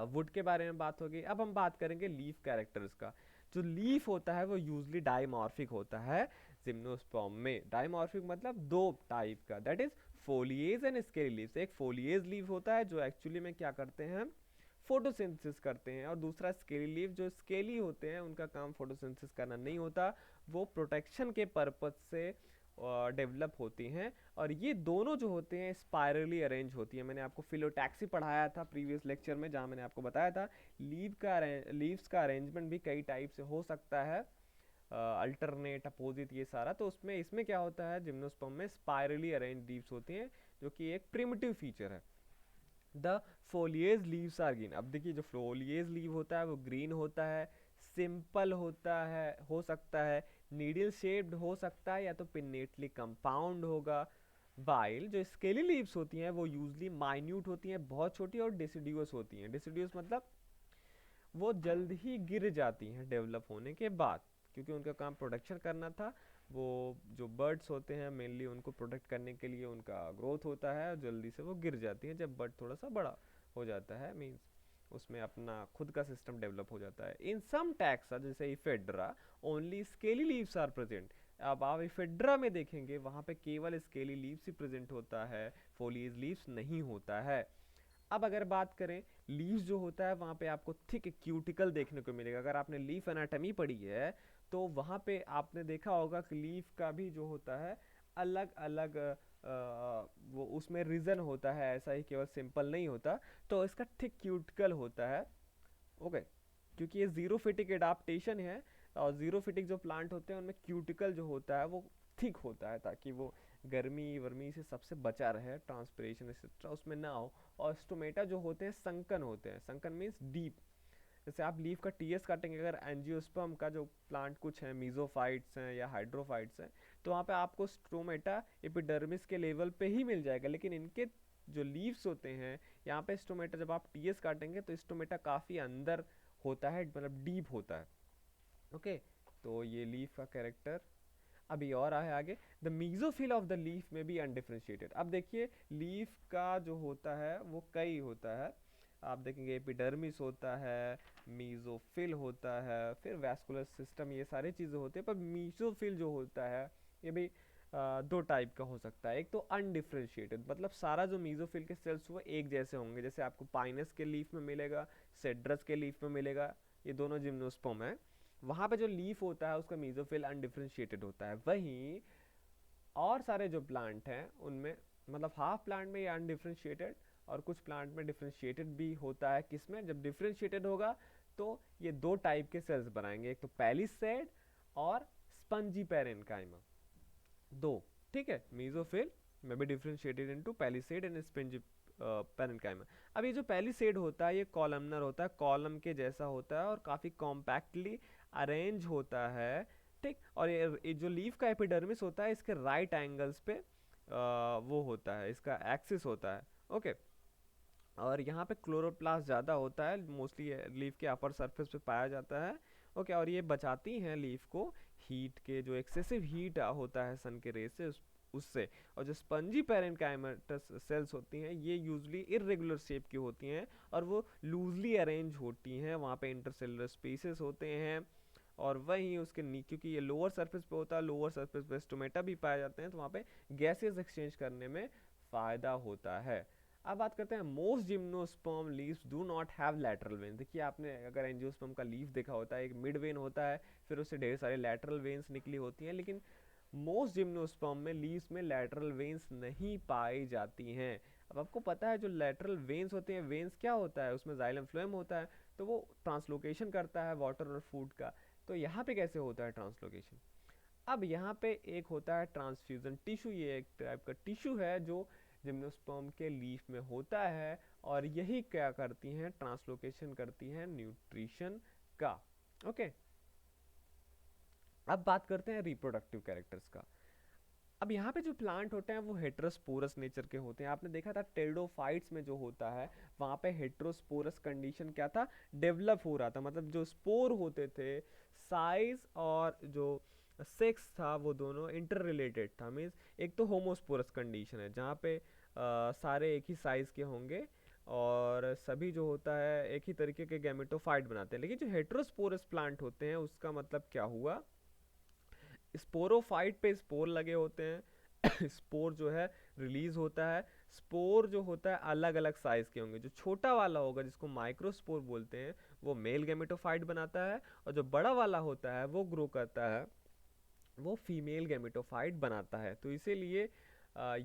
वुड के बारे में बात होगी। अब हम बात करेंगे लीफ कैरेक्टर्स का। जो लीफ होता है वो यूजली डाइमॉर्फिक होता है जिम्नोस्पर्म में। डाइमॉर्फिक मतलब दो टाइप का, that is foliage and scaly leaves. एक फोलिएज लीफ होता है जो एक्चुअली में क्या करते हैं, फोटोसिंथेसिस करते हैं, और दूसरा स्केली लीफ, जो स्केली होते हैं उनका काम फोटोसिंथेसिस करना नहीं होता, वो प्रोटेक्शन के पर्पज से डेवलप होती हैं, और ये दोनों जो होते हैं स्पायरली अरेंज होती है। मैंने आपको फिलोटैक्सी पढ़ाया था प्रीवियस लेक्चर में, जहाँ मैंने आपको बताया था लीव्स का अरेंजमेंट भी कई टाइप से हो सकता है, अल्टरनेट, अपोजिट, ये सारा। तो उसमें इसमें क्या होता है, जिम्नोस्पर्म में स्पायरली अरेंज लीव्स होती हैं, जो कि एक प्रिमिटिव फीचर है। The foliage leaves are green. अब देखिए, जो फोलिएज लीव होता है वो ग्रीन होता है, सिंपल होता है, हो सकता है नीडल शेप्ड हो सकता है, या तो पिन्नेटली कंपाउंड होगा। वाइल जो स्केली लीव्स होती हैं वो यूजली माइन्यूट होती हैं, बहुत छोटी, और डिसिडियस होती हैं। डिसिडियस मतलब वो जल्द ही गिर जाती हैं डेवलप होने के बाद, क्योंकि उनका काम प्रोडक्शन करना था। वो जो बर्ड्स होते हैं मेनली, उनको प्रोटेक्ट करने के लिए उनका ग्रोथ होता है, और जल्दी से वो गिर जाती हैं जब बर्ड थोड़ा सा बड़ा हो जाता है, मीन्स उसमें अपना खुद का सिस्टम डेवलप हो जाता है। इन सम टैक्सा जैसे Ephedra only scaly leaves are present. अब आप इफेड्रा में देखेंगे, वहाँ पे केवल स्केली लीव्स ही प्रेजेंट होता है, फोलिएज लीव्स नहीं होता है। अब अगर बात करें लीव्स जो होता है, वहाँ पे आपको थिक क्यूटिकल देखने को मिलेगा। अगर आपने लीफ एनाटमी पढ़ी है तो वहाँ पे आपने देखा होगा कि लीफ का भी जो होता है अलग अलग वो उसमें रीजन होता है, ऐसा ही केवल सिंपल नहीं होता। तो इसका थिक क्यूटिकल होता है, ओके, क्योंकि ये जीरोफिटिक एडाप्टेशन है। और जीरोफिटिक जो प्लांट होते हैं उनमें क्यूटिकल जो होता है वो थिक होता है, ताकि वो गर्मी वर्मी से सबसे बचा रहे, ट्रांसपिरेशन एक्सेट्रा उसमें ना हो। और स्टोमेटा जो होते हैं संकन होते हैं, संकन मीन्स डीप। जैसे आप लीफ का टीएस काटेंगे, अगर एंजियोस्पर्म का जो प्लांट कुछ है, मीजोफाइट्स हैं या हाइड्रोफाइट्स हैं, तो वहाँ पे आपको स्टोमेटा एपिडर्मिस के लेवल पे ही मिल जाएगा। लेकिन इनके जो लीव्स होते हैं यहाँ पे, स्टोमेटा जब आप टीएस काटेंगे तो स्टोमेटा काफ़ी अंदर होता है, मतलब डीप होता है, ओके। तो ये लीफ का कैरेक्टर। अभी और है आगे, the mesophyll of the leaf में बी अनडिफरेंशिएटेड। अब देखिए लीफ का जो होता है वो कई होता है, आप देखेंगे एपिडर्मिस होता है, मीजोफिल होता है, फिर वैस्कुलर सिस्टम, ये सारी चीज़ें होती है। पर मीजोफिल जो होता है ये भी दो टाइप का हो सकता है। एक तो अनडिफरेंशिएटेड, मतलब सारा जो मीजोफिल के सेल्स वो एक जैसे होंगे, जैसे आपको पाइनस के लीफ में मिलेगा, सेड्रस के लीफ में मिलेगा, ये दोनों जिम्नोस्पर्म है। वहाँ पे जो लीफ होता है उसका मीजोफिल अनडिफरेंशिएटेड होता है। वहीं और सारे जो प्लांट हैं उनमें, मतलब हाफ प्लांट में ये अनडिफरेंशिएटेड, और कुछ प्लांट में डिफरेंशिएटेड भी होता है। किसमें? जब डिफरेंशिएटेड होगा तो ये दो टाइप के सेल्स बनाएंगे, एक तो पैलिसेड और स्पंजी पैरेन्काइमा, दो, ठीक है। मीजोफिल में भी differentiated into palisade and spongy parenchyma. अब ये जो पैलिसेड होता है ये कॉलमनर होता है, कॉलम के जैसा होता है और काफ़ी कॉम्पैक्टली अरेंज होता है, ठीक। और ये जो लीफ का एपिडर्मिस होता है इसके राइट एंगल्स पे वो होता है, इसका एक्सिस होता है, ओके। और यहाँ पे क्लोरोप्लास्ट ज़्यादा होता है, मोस्टली लीफ के अपर सरफेस पे पाया जाता है, ओके। और ये बचाती हैं लीफ को हीट के, जो एक्सेसिव हीट होता है सन के रेस से उससे। और जो स्पंजी पैरेन्काइमेटस सेल्स होती हैं ये यूजली इरेगुलर शेप की होती हैं, और वो लूजली अरेंज होती हैं, वहाँ पे इंटरसेलुलर स्पेसेस होते हैं। और वहीं उसके नीचे, क्योंकि ये लोअर सरफेस पे होता है, लोअर सरफेस पे स्टोमेटा भी पाए जाते हैं, तो वहाँ पे गैसेस एक्सचेंज करने में फ़ायदा होता है। अब बात करते हैं, most gymnosperm leaves do not have lateral veins. देखिए आपने अगर एंजियोस्पर्म का लीफ देखा होता है, एक मिड वेन होता है, फिर उससे ढेर सारे लैटरल वेन्स निकली होती हैं, लेकिन मोस्ट जिम्नोस्पर्म में लीव्स में लैटरल वेन्स नहीं पाई जाती हैं। अब आपको पता है जो लैटरल वेन्स होते हैं, वेन्स क्या होता है, उसमें जाइलम फ्लोएम होता है, तो वो ट्रांसलोकेशन करता है वाटर और फूड का। तो यहाँ पे कैसे होता है ट्रांसलोकेशन? अब यहाँ पे एक होता है ट्रांसफ्यूजन टिश्यू, ये एक टाइप का टिश्यू है जो जिम्नोस्पर्म के लीफ में होता है, और यही क्या करती हैं, ट्रांसलोकेशन करती हैं न्यूट्रिशन का, ओके। अब बात करते हैं रिप्रोडक्टिव कैरेक्टर्स का। अब यहाँ पे जो प्लांट होते हैं वो हेट्रोस्पोरस नेचर के होते हैं। आपने देखा था टेरिडोफाइट्स में जो होता है वहाँ पे हेट्रोस्पोरस कंडीशन क्या था, डेवलप हो रहा था, मतलब जो स्पोर होते थे, साइज और जो सेक्स था वो दोनों इंटर रिलेटेड था। मीन्स एक तो होमोस्पोरस कंडीशन है जहाँ पे सारे एक ही साइज के होंगे, और सभी जो होता है एक ही तरीके के गैमेटोफाइट बनाते हैं। लेकिन जो हेट्रोस्पोरस प्लांट होते हैं उसका मतलब क्या हुआ, स्पोरोफाइट पे स्पोर लगे होते हैं स्पोर जो है रिलीज होता है। स्पोर जो होता है अलग अलग साइज के होंगे, जो छोटा वाला होगा जिसको माइक्रोस्पोर बोलते हैं वो मेल गैमेटोफाइट बनाता है, और जो बड़ा वाला होता है वो ग्रो करता है वो फीमेल गैमेटोफाइट बनाता है। तो इसीलिए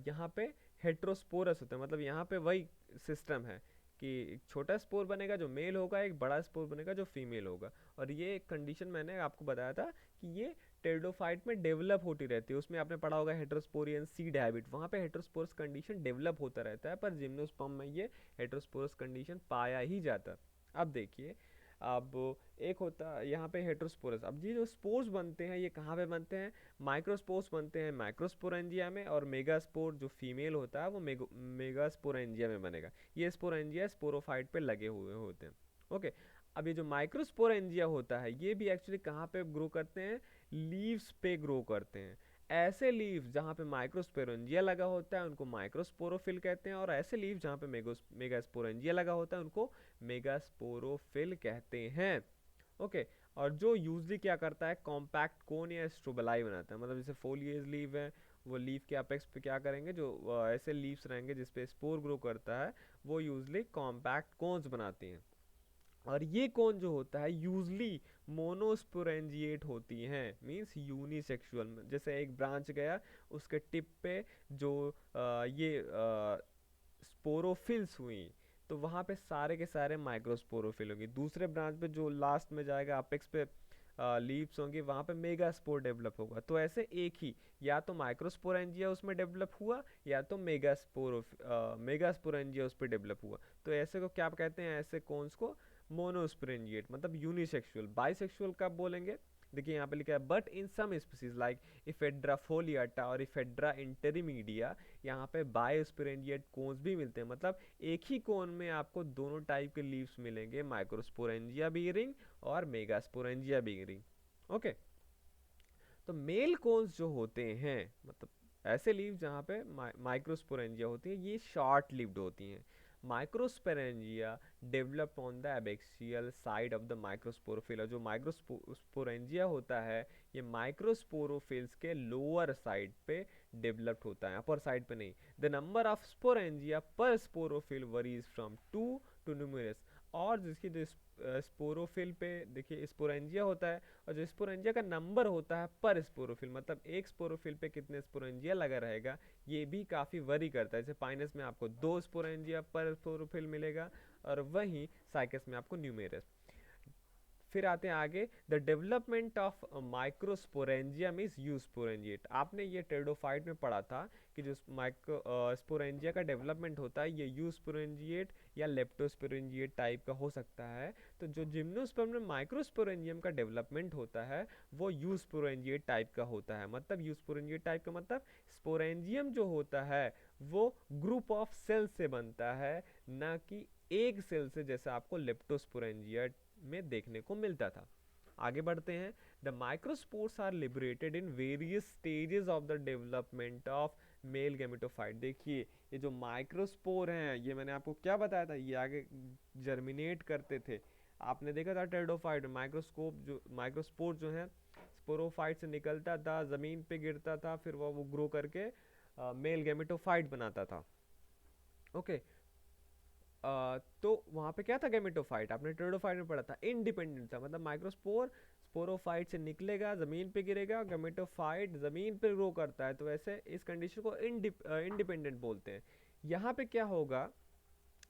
यहाँ पे हेट्रोस्पोरस होता है, मतलब यहाँ पे वही सिस्टम है कि एक छोटा स्पोर बनेगा जो मेल होगा, एक बड़ा स्पोर बनेगा जो फीमेल होगा। और ये कंडीशन मैंने आपको बताया था कि ये टेरिडोफाइट में डेवलप होती रहती है। उसमें आपने पढ़ा होगा हेट्रोस्पोरियन सीड हैबिट, वहाँ पे हेट्रोस्पोरस कंडीशन डेवलप होता रहता है, पर जिम्नोस्पर्म में ये हेट्रोस्पोरस कंडीशन पाया ही जाता है। अब देखिए, अब एक होता है यहाँ पे हेट्रोस्पोरस। अब ये जो स्पोर्स बनते हैं ये कहाँ पे बनते हैं? माइक्रोस्पोर्स बनते हैं माइक्रोस्पोरेंजिया में, और मेगास्पोर जो फीमेल होता है वो मेगास्पोरेंजिया में बनेगा। ये स्पोरेंजिया स्पोरोफाइट पे लगे हुए होते हैं। ओके। अब ये जो माइक्रोस्पोरेंजिया होता है ये भी एक्चुअली कहाँ पे ग्रो करते हैं? लीव्स पे ग्रो करते हैं। ऐसे लीव्स जहाँ पे माइक्रोस्पोरेंजिया लगा होता है उनको माइक्रोस्पोरोफिल कहते हैं, और ऐसे लीव्स जहाँ पे मेगास्पोरेंजिया लगा होता है उनको मेगास्पोरोफिल कहते हैं। ओके। और जो यूजली क्या करता है, कॉम्पैक्ट कोन या स्ट्रोबलाई बनाता है। मतलब जैसे फोलिएज लीव है, वो लीफ के अपेक्स पे क्या करेंगे, जो ऐसे लीव्स रहेंगे जिसपे स्पोर ग्रो करता है, वो यूजली कॉम्पैक्ट कोन्स बनाती हैं। और ये कोन जो होता है यूजली मोनोस्पोरेंजिएट होती हैं, मींस यूनिसेक्सुअल। जैसे एक ब्रांच गया, उसके टिप पे जो ये स्पोरोफिल्स हुई, तो वहाँ पे सारे के सारे माइक्रोस्पोरोफिल होंगे। दूसरे ब्रांच पे जो लास्ट में जाएगा अपेक्स पे लीव्स होंगी, वहाँ पे मेगास्पोर डेवलप होगा। तो ऐसे एक ही, या तो माइक्रोस्पोरेंजिया उसमें डेवलप हुआ या तो मेगास्पोरेंजिया उस पर डेवलप हुआ। तो ऐसे को क्या कहते हैं, ऐसे कोन्स को मोनोस्पोरेंजिएट, मतलब यूनिसेक्सुअल। बाइसेक्सुअल कब बोलेंगे? देखिए यहाँ पे लिखा है but in some species like Ephedra foliata और इफेड्रा इंटरमीडिया, यहाँ पे बायोस्पोरेंजिएट कोन्स भी मिलते हैं। मतलब एक ही कोन में आपको दोनों टाइप के लीव्स मिलेंगे, माइक्रोस्पोरेंजिया बीयरिंग और मेगास्पोरेंजिया बीयरिंग। ओके। तो मेल कोन्स जो होते हैं, मतलब ऐसे लीव जहाँ पे माइक्रोस्पोरेंजिया होती है, ये शॉर्ट लिव्ड होती हैं। Microsporangia develop on the abaxial side of the microsporophyll. जो माइक्रोस्पोरेंजिया होता है ये माइक्रोस्पोरोफिल्स के लोअर साइड पे डेवलप्ड होता है, अपर साइड पे नहीं। द नंबर ऑफ स्पोरेंजिया पर sporophyll worries from 2 to numerous. और जिसकी जो स्पोरोफिल पे देखिए स्पोरेंजिया होता है, और जो स्पोरेंजिया का नंबर होता है पर स्पोरोफिल, मतलब एक स्पोरोफिल पे कितने स्पोरेंजिया लगा रहेगा, ये भी काफ़ी वरी करता है। जैसे पाइनस में आपको 2 स्पोरेंजिया पर स्पोरोफिल मिलेगा, और वहीं साइकस में आपको न्यूमेरस। फिर आते हैं आगे, the development of microsporangia means eusporangiate. आपने ये टेरिडोफाइट में पढ़ा था कि जो माइक्रो स्पोरेंजिया का डेवलपमेंट होता है ये यूस्पोरेंजिएट या लेप्टोस्पोरेंजिएट टाइप का हो सकता है। तो जो जिम्नोस्पर्म में माइक्रोस्पोरेंजियम का डेवलपमेंट होता है वो यूस्पोरेंजिएट टाइप का होता है। मतलब यूस्पोरेंजिएट टाइप का मतलब स्पोरेंजियम जो होता है वो ग्रुप ऑफ सेल से बनता है, ना कि एक सेल से, जैसा आपको लेप्टोस्पोरेंजिएट में देखने को मिलता था। आगे बढ़ते हैं। The microspores are liberated in various stages of the development of male gametophyte. देखिए ये जो माइक्रोस्पोर हैं, ये मैंने आपको क्या बताया था, ये आगे जर्मिनेट करते थे। आपने देखा था टेरिडोफाइट माइक्रोस्पोर जो है स्पोरोफाइट से निकलता था, जमीन पे गिरता था, फिर वो ग्रो करके मेल गैमेटोफाइट बनाता था। ओके। तो वहाँ पे क्या था, गैमेटोफाइट आपने टेरिडोफाइट में पढ़ा था, इंडिपेंडेंट था। मतलब माइक्रोस्पोर स्पोरोफाइट से निकलेगा, जमीन पे गिरेगा, गैमेटोफाइट जमीन पे ग्रो करता है। तो ऐसे इस कंडीशन को इंडिपेंडेंट बोलते हैं। यहाँ पे क्या होगा,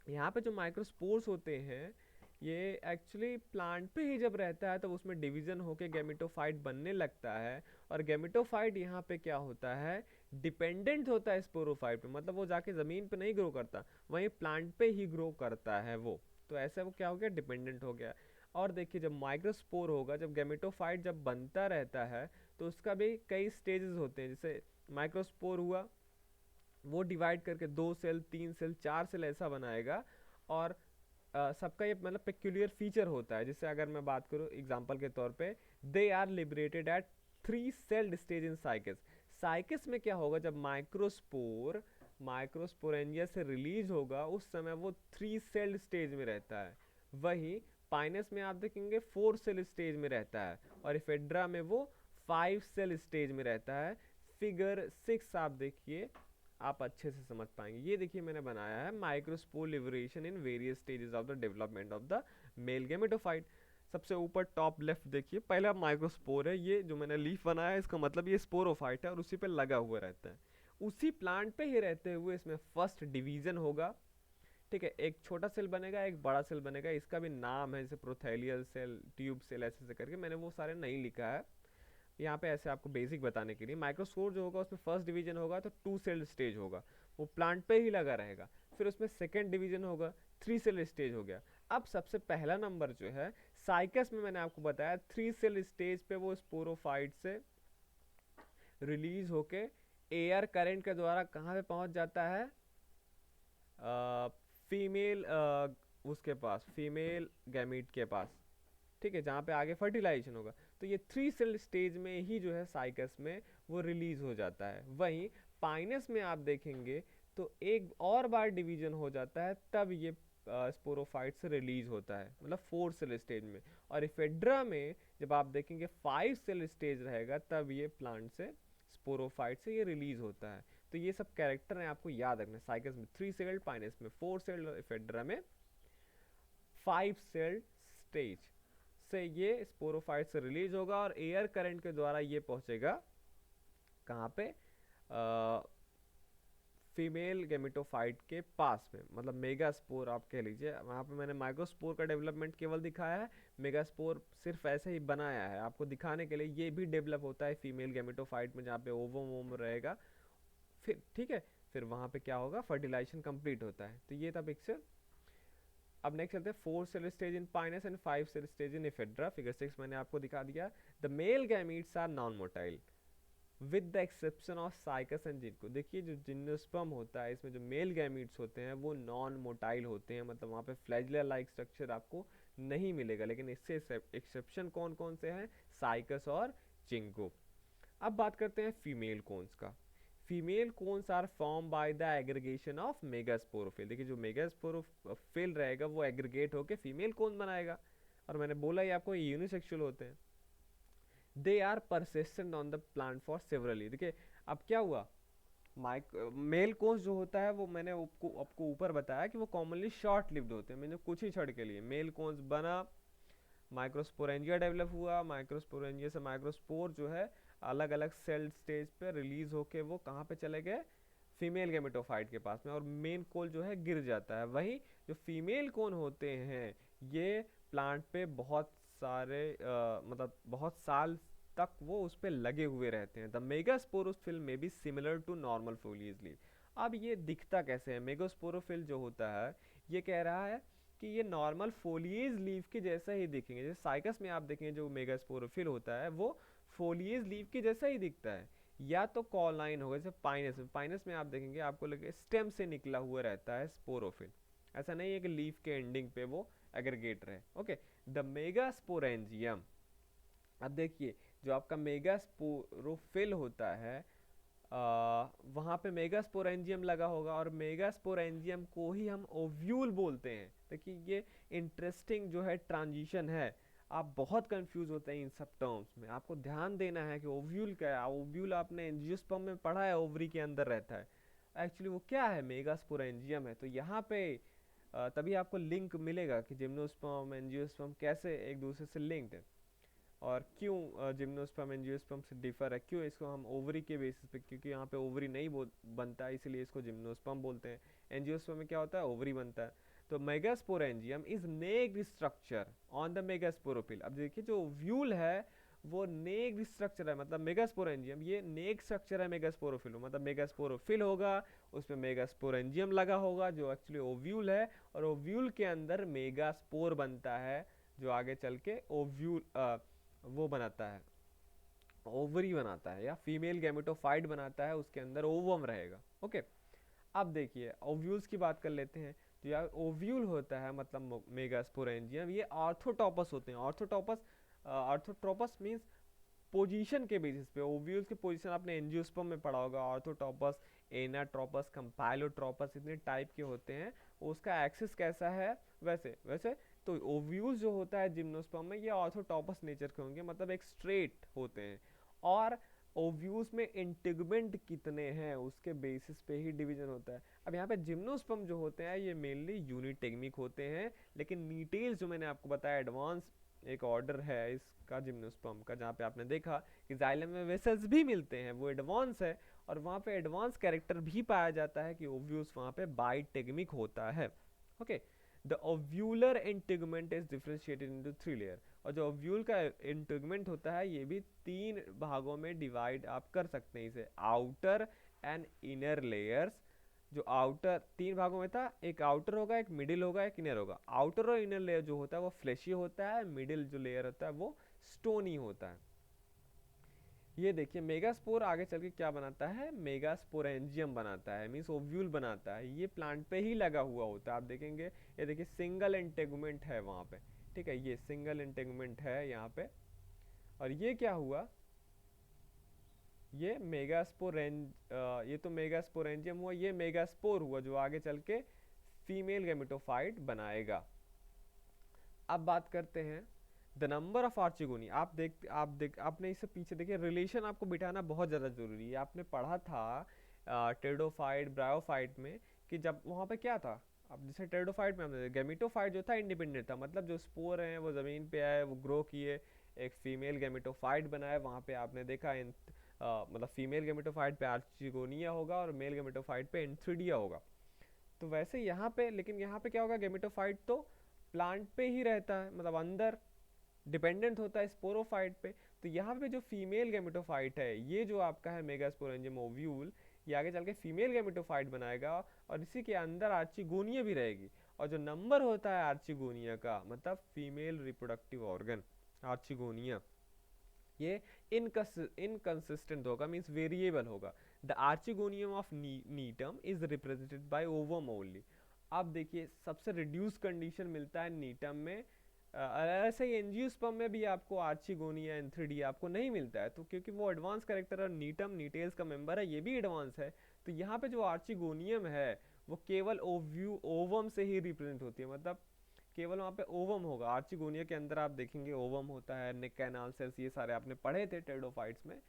यहाँ पे जो माइक्रोस्पोर्स होते हैं ये एक्चुअली प्लांट पे ही जब रहता है तो उसमें डिवीजन होके गैमेटोफाइट बनने लगता है। और गैमेटोफाइट यहाँ पे क्या होता है, डिपेंडेंट होता है स्पोरोफाइट पे। मतलब वो जाके ज़मीन पे नहीं ग्रो करता, वहीं प्लांट पे ही ग्रो करता है वो। तो ऐसे वो क्या हो गया, डिपेंडेंट हो गया। और देखिए जब माइक्रोस्पोर होगा, जब गैमेटोफाइट जब बनता रहता है तो उसका भी कई स्टेजेस होते हैं। जैसे माइक्रोस्पोर हुआ, वो डिवाइड करके 2 सेल 3 सेल 4 सेल ऐसा बनाएगा। और सबका ये मतलब पेक्यूलियर फीचर होता है। जैसे अगर मैं बात करूँ एग्जांपल के तौर पे, they are liberated at 3 celled stage in Cycas. Cycas में क्या होगा, जब माइक्रोस्पोरेंजिया से रिलीज होगा उस समय वो 3 सेल्ड स्टेज में रहता है। वही पाइनस में आप देखेंगे 4 सेल स्टेज में रहता है, और इफेड्रा में वो 5 सेल स्टेज में रहता है। फिगर 6 आप देखिए, आप अच्छे से समझ पाएंगे। ये देखिए मैंने बनाया है microspore liberation in various stages of the development of the male gametophyte. सबसे ऊपर टॉप लेफ्ट देखिए, पहला माइक्रोस्पोर है, ये जो मैंने लीफ बनाया है इसका मतलब ये स्पोरोफाइट है और उसी पे लगा हुआ रहता है। उसी प्लांट पे ही रहते हुए इसमें फर्स्ट डिवीजन होगा, ठीक है, एक छोटा सेल बनेगा एक बड़ा सेल बनेगा, इसका भी नाम है, जैसे प्रोथेलियल सेल, ट्यूब सेल, ऐसे ऐसे करके, मैंने वो सारे नहीं लिखा है यहाँ पे, ऐसे आपको बेसिक बताने के लिए। माइक्रोस्पोर जो होगा उसमें फर्स्ट डिवीजन होगा तो 2 सेल स्टेज होगा, वो प्लांट पे ही लगा रहेगा। फिर उसमें सेकेंड डिवीजन होगा, 3 सेल स्टेज हो गया। अब सबसे पहला नंबर जो है साइकस में, मैंने आपको बताया 3 सेल स्टेज पे वो स्पोरोफाइट से रिलीज होके एयर करंट के द्वारा कहाँ पे पहुंच जाता है, फीमेल उसके पास, फीमेल गैमीट के पास, ठीक है, जहाँ पे आगे फर्टिलाइजेशन होगा। तो ये 3 सेल स्टेज में ही जो है साइकस में वो रिलीज हो जाता है। वहीं पाइनस में आप देखेंगे तो एक और बार डिवीजन हो जाता है, तब ये स्पोरोफाइट से रिलीज होता है, मतलब 4 सेल स्टेज में। और इफेड्रा में जब आप देखेंगे 5 सेल स्टेज रहेगा, तब ये प्लांट से, स्पोरोफाइट से ये रिलीज होता है। तो ये सब कैरेक्टर हैं, आपको याद रखना, साइकस में 3 सेल, पाइनस में 4 सेल, और इफेड्रा में 5 सेल स्टेज से ये स्पोरोफाइट से रिलीज होगा और एयर करंट के द्वारा ये पहुंचेगा कहाँ पे, फीमेल गेमेटोफाइट के पास में, मतलब मेगास्पोर आप कह लीजिए। वहाँ पे मैंने माइक्रोस्पोर का डेवलपमेंट केवल दिखाया है, मेगास्पोर सिर्फ ऐसे ही बनाया है आपको दिखाने के लिए। ये भी डेवलप होता है फीमेल गेमेटोफाइट में, जहाँ पे ओवम वोम रहेगा, फिर ठीक है, फिर वहाँ पे क्या होगा, फर्टिलाइजेशन कंप्लीट होता है। तो ये था पिक्चर। अब नेक्स्ट चलते हैं 4 cell stage in Pinus and 5 cell stage in Ephedra. Figure 6 मैंने आपको दिखा दिया। The male gametes are non motile with the exception of Cycas and Ginkgo. देखिए जो जिम्नोस्पर्म होता है, इसमें जो मेल गैमीट्स होते हैं वो नॉन मोटाइल होते हैं, मतलब वहाँ पे फ्लैजिला लाइक स्ट्रक्चर आपको नहीं मिलेगा। लेकिन इससे एक्सेप्शन कौन कौन से हैं, साइकस और जिंको। अब बात करते हैं फीमेल कोन्स का। Female cones are form by the aggregation of megasporophyll. देखिए जो मेगास्पोरोफिल रहेगा वो एग्रीगेट होकर फीमेल कोन बनाएगा, और मैंने बोला ही आपको ये यूनिसेक्सुअल होते हैं। They are persistent on the plant for several year. देखिए अब क्या हुआ, मेल कोन्स जो होता है वो मैंने आपको ऊपर बताया कि वो कॉमनली शॉर्ट लिव्ड होते हैं, मैंने कुछ ही क्षण के लिए मेल कोन्स बना, माइक्रोस्पोरेंजिया डेवलप हुआ, माइक्रोस्पोरेंजिया से माइक्रोस्पोर जो है अलग अलग सेल स्टेज पे रिलीज होके वो कहाँ पे चले गए, फीमेल गेमेटोफाइट के पास में, और मेन कोल जो है गिर जाता है। वहीं जो फीमेल कोन होते हैं ये प्लांट पे बहुत सारे मतलब बहुत साल तक वो उस पे लगे हुए रहते हैं। द मेगास्पोरोफिल में भी similar to normal foliage leave. अब ये दिखता कैसे है, मेगास्पोरोफिल जो होता है ये कह रहा है कि ये नॉर्मल फोलिएज लीव के जैसा ही दिखेंगे। जैसे साइकस में आप देखेंगे जो मेगास्पोरोफिल होता है वो फोलिएज लीव के जैसा ही दिखता है, या तो कॉलाइन होगा, जैसे पाइनस में आप देखेंगे आपको लगे स्टेम से निकला हुआ रहता है स्पोरोफिल, ऐसा नहीं है कि लीफ के एंडिंग पे वो एग्रीगेट रहे। Okay, the megasporangium. अब देखिए जो आपका मेगास्पोरोफिल होता है वहाँ पे मेगास्पोरेंजियम लगा होगा, और मेगास्पोरेंजियम को ही हम ओव्यूल बोलते हैं। देखिए ये इंटरेस्टिंग जो है ट्रांजिशन है, आप बहुत कंफ्यूज होते हैं इन सब टर्म्स में, आपको ध्यान देना है कि ओव्यूल क्या है। ओव्यूल आपने एंजियोस्पर्म में पढ़ा है, ओवरी के अंदर रहता है, एक्चुअली वो क्या है, मेगास्पोरेंजियम है। तो यहाँ पे तभी आपको लिंक मिलेगा कि जिम्नोस्पर्म एंजियोस्पर्म कैसे एक दूसरे से लिंक्ड है, और क्यों जिम्नोस्पर्म एंजियोस्पर्म से डिफर है, क्यों इसको हम ओवरी के बेसिस पे, क्योंकि यहाँ पे ओवरी नहीं बनता है इसलिए इसको जिम्नोस्पर्म बोलते हैं। एंजियोस्पर्म में क्या होता है, ओवरी बनता है। तो megasporangium is naked structure on the megasporophyll. अब देखिए जो ओव्यूल है वो नेक्ड स्ट्रक्चर है, मतलब मेगास्पोरेंजियम ये नेक स्ट्रक्चर है मेगास्पोरोफिल, मतलब मेगास्पोरोफिल होगा उसमें मेगास्पोरेंजियम लगा होगा जो एक्चुअली ओव्यूल है, और ओव्यूल के अंदर मेगास्पोर बनता है जो आगे चल के ओव्यूल वो बनाता है, ओवरी बनाता है या फीमेल गैमेटोफाइट बनाता है, उसके अंदर ओवम रहेगा। ओके, अब देखिए ओव्यूल्स की बात कर लेते हैं। जो यार ओव्यूल होता है मतलब मेगास्पोरेंजियम, ये ऑर्थोटॉपस होते हैं। ऑर्थोट्रोपस मींस पोजीशन के बेसिस पे। ओव्यूल्स की पोजीशन आपने एंजियोस्पर्म में पढ़ा होगा, ऑर्थोटॉपस, एनाट्रोपस, कंपाइलोट्रोपस, इतने टाइप के होते हैं। उसका एक्सिस कैसा है, वैसे वैसे तो ओव्यूल्स जो होता है जिम्नोस्पर्म में ये ऑर्थोटॉपस नेचर के होंगे, मतलब एक स्ट्रेट होते हैं। और ओव्यूल्स में इंटीग्मेंट कितने हैं उसके बेसिस पे ही डिवीजन होता है। अब यहाँ पे जिम्नोस्पर्म जो होते हैं ये मेनली यूनिटेगमिक होते हैं, लेकिन नीटेल्स जो मैंने आपको बताया एडवांस एक ऑर्डर है इसका जिम्नोस्पर्म का, जहाँ पे आपने देखा कि जाइलम में वेसल्स भी मिलते हैं, वो एडवांस है, और वहाँ पे एडवांस कैरेक्टर भी पाया जाता है कि ओव्यूल्स वहाँ पे बाइटेगमिक होता है। Okay, the ovular integument is differentiated into 3 layer, और जो ओव्यूल का इंटेगुमेंट होता है ये भी 3 भागों में डिवाइड आप कर सकते हैं इसे, आउटर एंड इनर लेयर्स। जो आउटर 3 भागों में था, एक आउटर होगा, एक मिडिल होगा, एक इनर होगा। आउटर और इनर लेयर जो होता है वो फ्लैशी होता है, मिडिल जो लेयर होता है वो स्टोनी होता है। ये देखिए मेगास्पोर आगे चल के क्या बनाता है, मेगास्पोरेंजियम बनाता है, मीन्स ओव्यूल बनाता है। ये प्लांट पे ही लगा हुआ होता है, आप देखेंगे ये देखिए सिंगल इंटेगुमेंट है वहाँ पे, ठीक है, ये सिंगल इंटेगुमेंट है यहाँ पे। और ये क्या हुआ, ये ये तो मेगास्पोरेंजियम हुआ, ये मेगास्पोर हुआ जो आगे चल के फीमेल गेमेटोफाइट बनाएगा। अब बात करते हैं द नंबर ऑफ आर्चिगोनी। आपने इससे पीछे देखिए, रिलेशन आपको बिठाना बहुत ज़्यादा जरूरी है। आपने पढ़ा था टेरिडोफाइट ब्रायोफाइट में कि जब वहाँ पे क्या था, अब जैसे टेरिडोफाइट में हमने गेमेटोफाइट जो था इंडिपेंडेंट था, मतलब जो स्पोर हैं वो ज़मीन पे आए, वो ग्रो किए, एक फीमेल गेमेटोफाइट बनाए। वहाँ पे आपने देखा मतलब फीमेल गेमेटोफाइट पे आर्चिगोनिया होगा और मेल गेमेटोफाइट पे एंथ्रिडिया होगा। तो वैसे यहाँ पे, लेकिन यहाँ पे क्या होगा, गेमेटोफाइट तो प्लांट पे ही रहता है, मतलब अंदर डिपेंडेंट होता है स्पोरोफाइट पे। तो यहाँ पे जो फीमेल गेमेटोफाइट है, ये जो आपका है मेगास्पोरेंजियम ओव्यूल, ये आगे चल के फीमेल गेमेटोफाइट बनाएगा, और इसी के अंदर आर्चिगोनिया भी रहेगी। और जो नंबर होता है आर्चिगोनिया का, मतलब फीमेल रिप्रोडक्टिव ऑर्गन आर्चिगोनिया, ये इनकंसिस्टेंट होगा, मीन्स वेरिएबल होगा। The archegonium of नीटम is represented by ovum only. अब देखिए सबसे रिड्यूस कंडीशन मिलता है नीटम में, ऐसे ही एंजियोस्पर्म में भी आपको आर्चिगोनिया एंथ्रिडिया आपको नहीं मिलता है, तो क्योंकि वो एडवांस कैरेक्टर और नीटम नीटेल्स का मेंबर है, ये भी एडवांस है। तो यहाँ पे जो आर्चिगोनियम है वो केवल ओवम से ही रिप्रेजेंट होती है, मतलब केवल वहाँ पे ओवम होगा। आर्चिगोनिया के अंदर आप देखेंगे ओवम होता है, नेक कैनाल सेल्स, ये सारे आपने पढ़े थे टेरिडोफाइट्स में,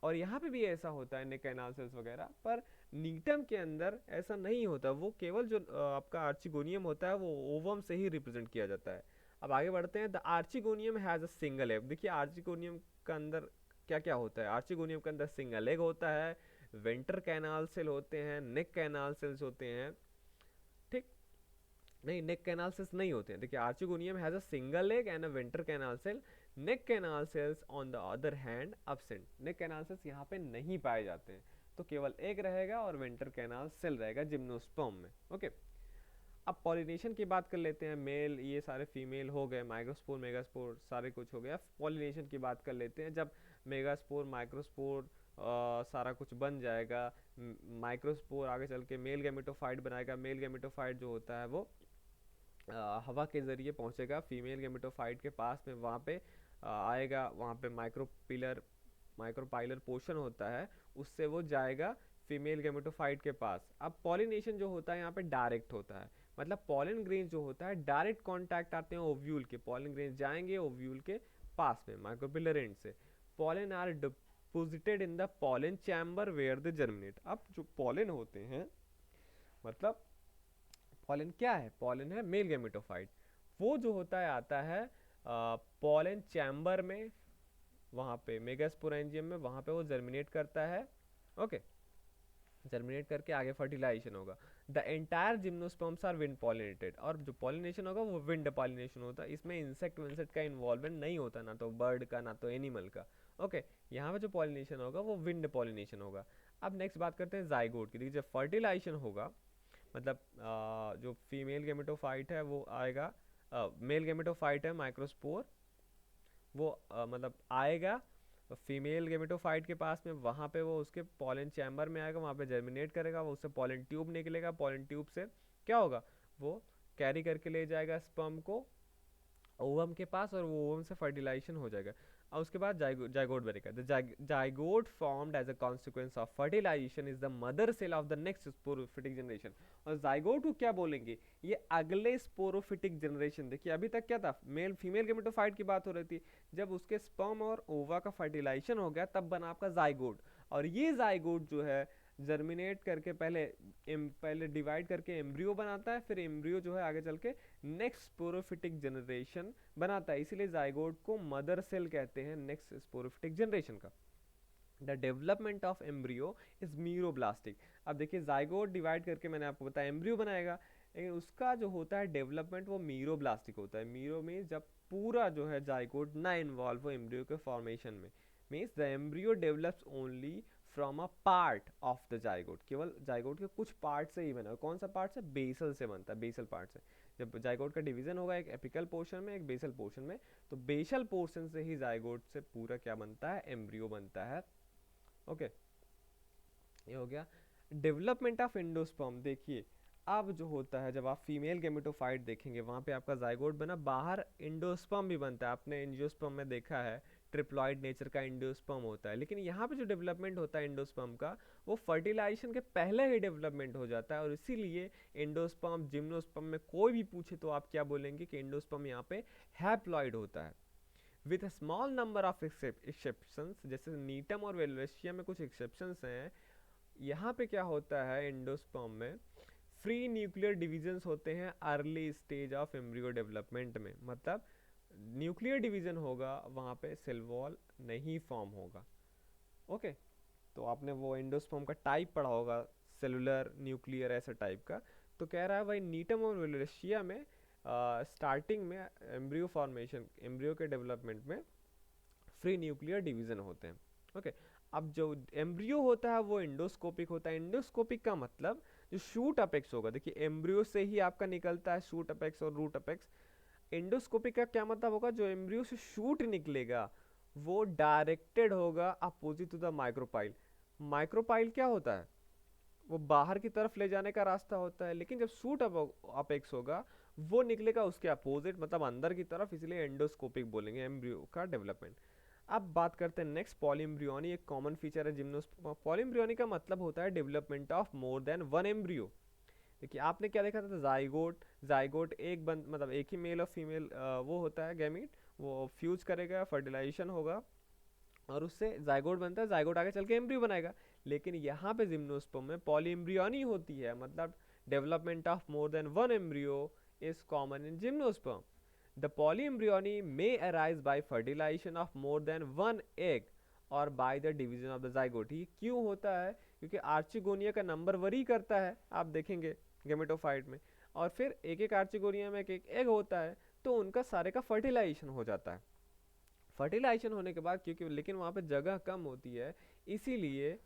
और यहाँ पे भी ऐसा होता है नेक कैनाल सेल्स वगैरह। पर नीटम के अंदर ऐसा नहीं होता, वो केवल जो आपका आर्चिगोनियम होता है वो ओवम से ही रिप्रेजेंट किया जाता है। अब आगे बढ़ते हैं, the archegonium has a single egg. देखिए आर्चिगोनियम का अंदर क्या क्या होता है, आर्चिगोनियम के अंदर सिंगल एग होता है, वेंटर कैनाल सेल होते हैं, नेक कैनाल सेल्स होते हैं, ठीक, नहीं नेक कैनाल सेल्स नहीं होते हैं। देखिए archegonium has a single egg and a venter canal cell, neck canal cells on the other hand absent. Neck canal cells यहाँ पे नहीं पाए जाते हैं, तो केवल एग रहेगा और वेंटर कैनाल सेल रहेगा जिम्नोस्पर्म में। ओके, अब पॉलिनेशन की बात कर लेते हैं। मेल, ये सारे फीमेल हो गए, माइक्रोस्पोर मेगास्पोर सारे कुछ हो गया। पॉलिनेशन की बात कर लेते हैं। जब मेगास्पोर माइक्रोस्पोर सारा कुछ बन जाएगा, माइक्रोस्पोर आगे चल के मेल गेमेटोफाइट बनाएगा। मेल गेमेटोफाइट जो होता है वो हवा के ज़रिए पहुंचेगा फीमेल गेमेटोफाइट के पास में, वहाँ पे आएगा, वहाँ पे माइक्रोपाइलर पोर्शन होता है, उससे वो जाएगा फीमेल गेमेटोफाइट के पास। अब पॉलिनेशन जो होता है यहाँ पे डायरेक्ट होता है, मतलब पॉलन ग्रेन्स जो होता है डायरेक्ट कांटेक्ट आते हैं ओव्यूल के, पॉलन ग्रेन्स जाएंगे ओव्यूल के पास में माइक्रोपिलर एंड से। Pollen are deposited in the pollen chamber where they germinate. अब जो पॉलन होते हैं, मतलब पॉलन क्या है, पॉलन है मेल गेमेटोफाइट, वो जो होता है आता है पॉलन चैम्बर में, वहाँ पे मेगास्पोरेंजियम में, वहाँ पे वो जर्मिनेट करता है। ओके, जर्मिनेट करके आगे फर्टिलाइजेशन होगा। The entire gymnosperms are wind pollinated, और जो पॉलिनेशन होगा वो विंड पॉलिनेशन होता है, इसमें इंसेक्ट विंसेक्ट का इन्वॉल्वमेंट नहीं होता, ना तो बर्ड का ना तो एनिमल का। ओके, यहाँ पे जो पॉलिनेशन होगा वो विंड पॉलिनेशन होगा। अब नेक्स्ट बात करते हैं जाइगोट की। देखिए जब फर्टिलाइजेशन होगा, मतलब जो फीमेल गेमेटोफाइट है वो आएगा, मेल गेमेटोफाइट है माइक्रोस्पोर, वो मतलब आएगा फीमेल गेमेटोफाइट के पास में, वहाँ पे वो उसके पॉलन चैम्बर में आएगा, वहाँ पे जर्मिनेट करेगा, वो उससे पॉलन ट्यूब निकलेगा, पॉलन ट्यूब से क्या होगा, वो कैरी करके ले जाएगा स्पर्म को ओवम के पास, और वो ओवम से फर्टिलाइजेशन हो जाएगा। और उसके बाद जाइगोट बनेगा। The zygote formed as a consequence of fertilisation is the mother cell of the next sporophytic generation. और जाइगोट को क्या बोलेंगे, ये अगले स्पोरोफिटिक जनरेशन। देखिए अभी तक क्या था, मेल फीमेल गेमेटोफाइट की बात हो रही थी, जब उसके स्पर्म और ओवा का फर्टिलाइजेशन हो गया तब बना आपका जाइगोट। और ये जाइगोट जो है जर्मिनेट करके पहले डिवाइड करके एम्ब्रियो बनाता है, फिर एम्ब्रियो जो है आगे चल के नेक्स्ट स्पोरोफिटिक जनरेशन बनाता है, इसीलिए जाइगोट को मदर सेल कहते हैं नेक्स्ट स्पोरोफिटिक जनरेशन का। The development of embryo is meroblastic. अब देखिए जाइगोट डिवाइड करके मैंने आपको बताया एम्ब्रियो बनाएगा, लेकिन उसका जो होता है डेवलपमेंट वो मीरोब्लास्टिक होता है। मीरो में जब पूरा जो है जाइगोट ना इन्वॉल्व हो एम्ब्रियो के फॉर्मेशन में, means the embryo develops only from a part of the zygote, केवल जाइगोट के कुछ पार्ट से ही बना। कौन सा पार्ट से? बेसल से बनता है, बेसल पार्ट से। जब जाइगोट का डिवीजन होगा एक एपिकल पोर्शन में एक बेसल पोर्शन में, तो बेसल पोर्शन से ही जाइगोट से पूरा क्या बनता है? एम्ब्रियो बनता है। ओके, ये हो गया। डेवलपमेंट ऑफ एंडोस्पर्म, देखिए अब जो होता है जब आप फीमेल गेमेटोफाइट देखेंगे वहाँ पे आपका जाइगोट बना, बाहर एंडोस्पर्म भी बनता है। आपने एंजियोस्पर्म में देखा है ट्रिप्लॉइड नेचर का एंडोस्पर्म होता है, लेकिन यहाँ पे जो डेवलपमेंट होता है एंडोस्पर्म का वो फर्टिलाइजेशन के पहले ही डेवलपमेंट हो जाता है, और इसीलिए एंडोस्पर्म जिम्नोस्पर्म में कोई भी पूछे तो आप क्या बोलेंगे कि एंडोस्पर्म यहाँ पे हैप्लॉइड होता है with a small number of exceptions. जैसे नीटम और वेलवेशिया में कुछ एक्सेप्शंस हैं, यहाँ पे क्या होता है एंडोस्पर्म में फ्री न्यूक्लियर डिविजन्स होते हैं early stage of embryo development में, मतलब न्यूक्लियर डिवीजन होगा वहाँ पे सेल वॉल नहीं फॉर्म होगा। ओके, तो आपने वो एंडोस्पर्म का टाइप पढ़ा होगा, सेलुलर न्यूक्लियर ऐसा टाइप का। तो कह रहा है भाई नीटम और वेलवेशिया में स्टार्टिंग में एम्ब्रियो फॉर्मेशन, एम्ब्रियो के डेवलपमेंट में फ्री न्यूक्लियर डिवीजन होते हैं। ओके, अब जो एम्ब्रियो होता है वो एंडोस्कोपिक होता है। एंडोस्कोपिक का मतलब जो शूट अपेक्स होगा, देखिए एम्ब्रियो से ही आपका निकलता है शूट अपेक्स और रूट अपेक्स। एंडोस्कोपिक का क्या मतलब होगा? जो एम्ब्रियो से शूट निकलेगा वो डायरेक्टेड होगा opposite to the micropyle. Micropyle क्या होता है? वो बाहर की तरफ ले जाने का रास्ता होता है, लेकिन जब शूट अपेक्स होगा वो निकलेगा उसके अपोजिट, मतलब अंदर की तरफ, इसलिए एंडोस्कोपिक बोलेंगे एम्ब्रियो का डेवलपमेंट। अब बात करते हैं नेक्स्ट, पॉलीएम्ब्रियोनी एक कॉमन फीचर है जिम्नोस्पर्म। पॉलीएम्ब्रियोनी का मतलब होता है development of more than one embryo. देखिए आपने क्या देखा था? जाइगोट, जाइगोट एक बंद मतलब एक ही मेल और फीमेल वो होता है गैमीट, वो फ्यूज करेगा, फर्टिलाइजेशन होगा और उससे जाइगोट बनता है, जाइगोट आगे चल के एम्ब्रियो बनाएगा। लेकिन यहाँ पे जिम्नोस्पर्म में पॉलीएम्ब्रियोनी होती है, मतलब development of more than one embryo is common in gymnosperm. The polyembryony may arise by fertilization of more than one egg और by the division of the zygote। ये क्यों होता है? क्योंकि आर्चिगोनिया का नंबर वरी करता है, आप देखेंगे गेमेटोफाइट में, और फिर एक एक आर्चिगोनिया में एक एक एग होता है, तो उनका सारे का फर्टिलाइजेशन हो जाता है। फर्टिलाइजेशन होने के बाद क्योंकि लेकिन वहाँ पे जगह कम होती है, इसीलिए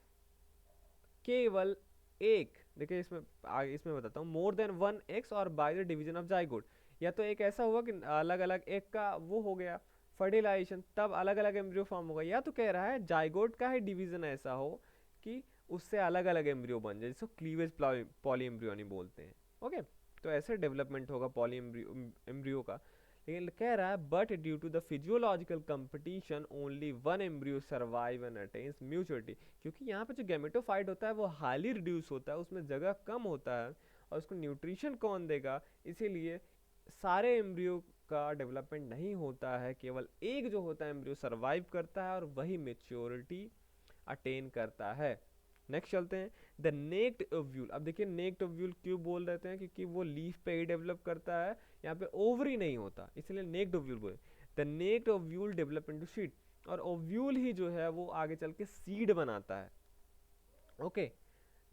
केवल एक, देखिए इसमें आगे इसमें बताता हूँ, मोर देन वन एक्स और by the division of zygote. या तो एक ऐसा हुआ कि अलग अलग एक का वो हो गया फर्टिलाइजेशन, तब अलग अलग एम्ब्रियो फॉर्म होगा, या तो कह रहा है जाइगोट का ही डिवीजन ऐसा हो कि उससे अलग अलग एम्ब्रियो बन जाए, जिसको क्लीवेज पॉलीएम्ब्रियोनी बोलते हैं। ओके, तो ऐसे डेवलपमेंट होगा पॉली एम्ब्रियो का। लेकिन कह रहा है but due to the physiological competition only one embryo survive and attains maturity. क्योंकि यहाँ पे जो गैमेटोफाइट होता है वो हाईली रिड्यूस होता है, उसमें जगह कम होता है, और उसको न्यूट्रिशन कौन देगा, इसीलिए सारे एम्ब्रियो का डेवलपमेंट नहीं होता है, केवल एक जो होता है एम्ब्रियो सर्वाइव करता है और वही मेच्योरिटी अटेन करता है। नेक्स्ट चलते हैं, द नेक्ड ओव्यूल। अब देखिए नेक्ड ओव्यूल क्यों बोल रहे हैं? क्योंकि वो लीफ पे ही डेवलप करता है, यहाँ पे ओवरी नहीं होता, इसलिए नेक्ड ओव्यूल बोले। The naked ovule develop into seed, और ओव्यूल ही जो है वो आगे चल के सीड बनाता है। ओके,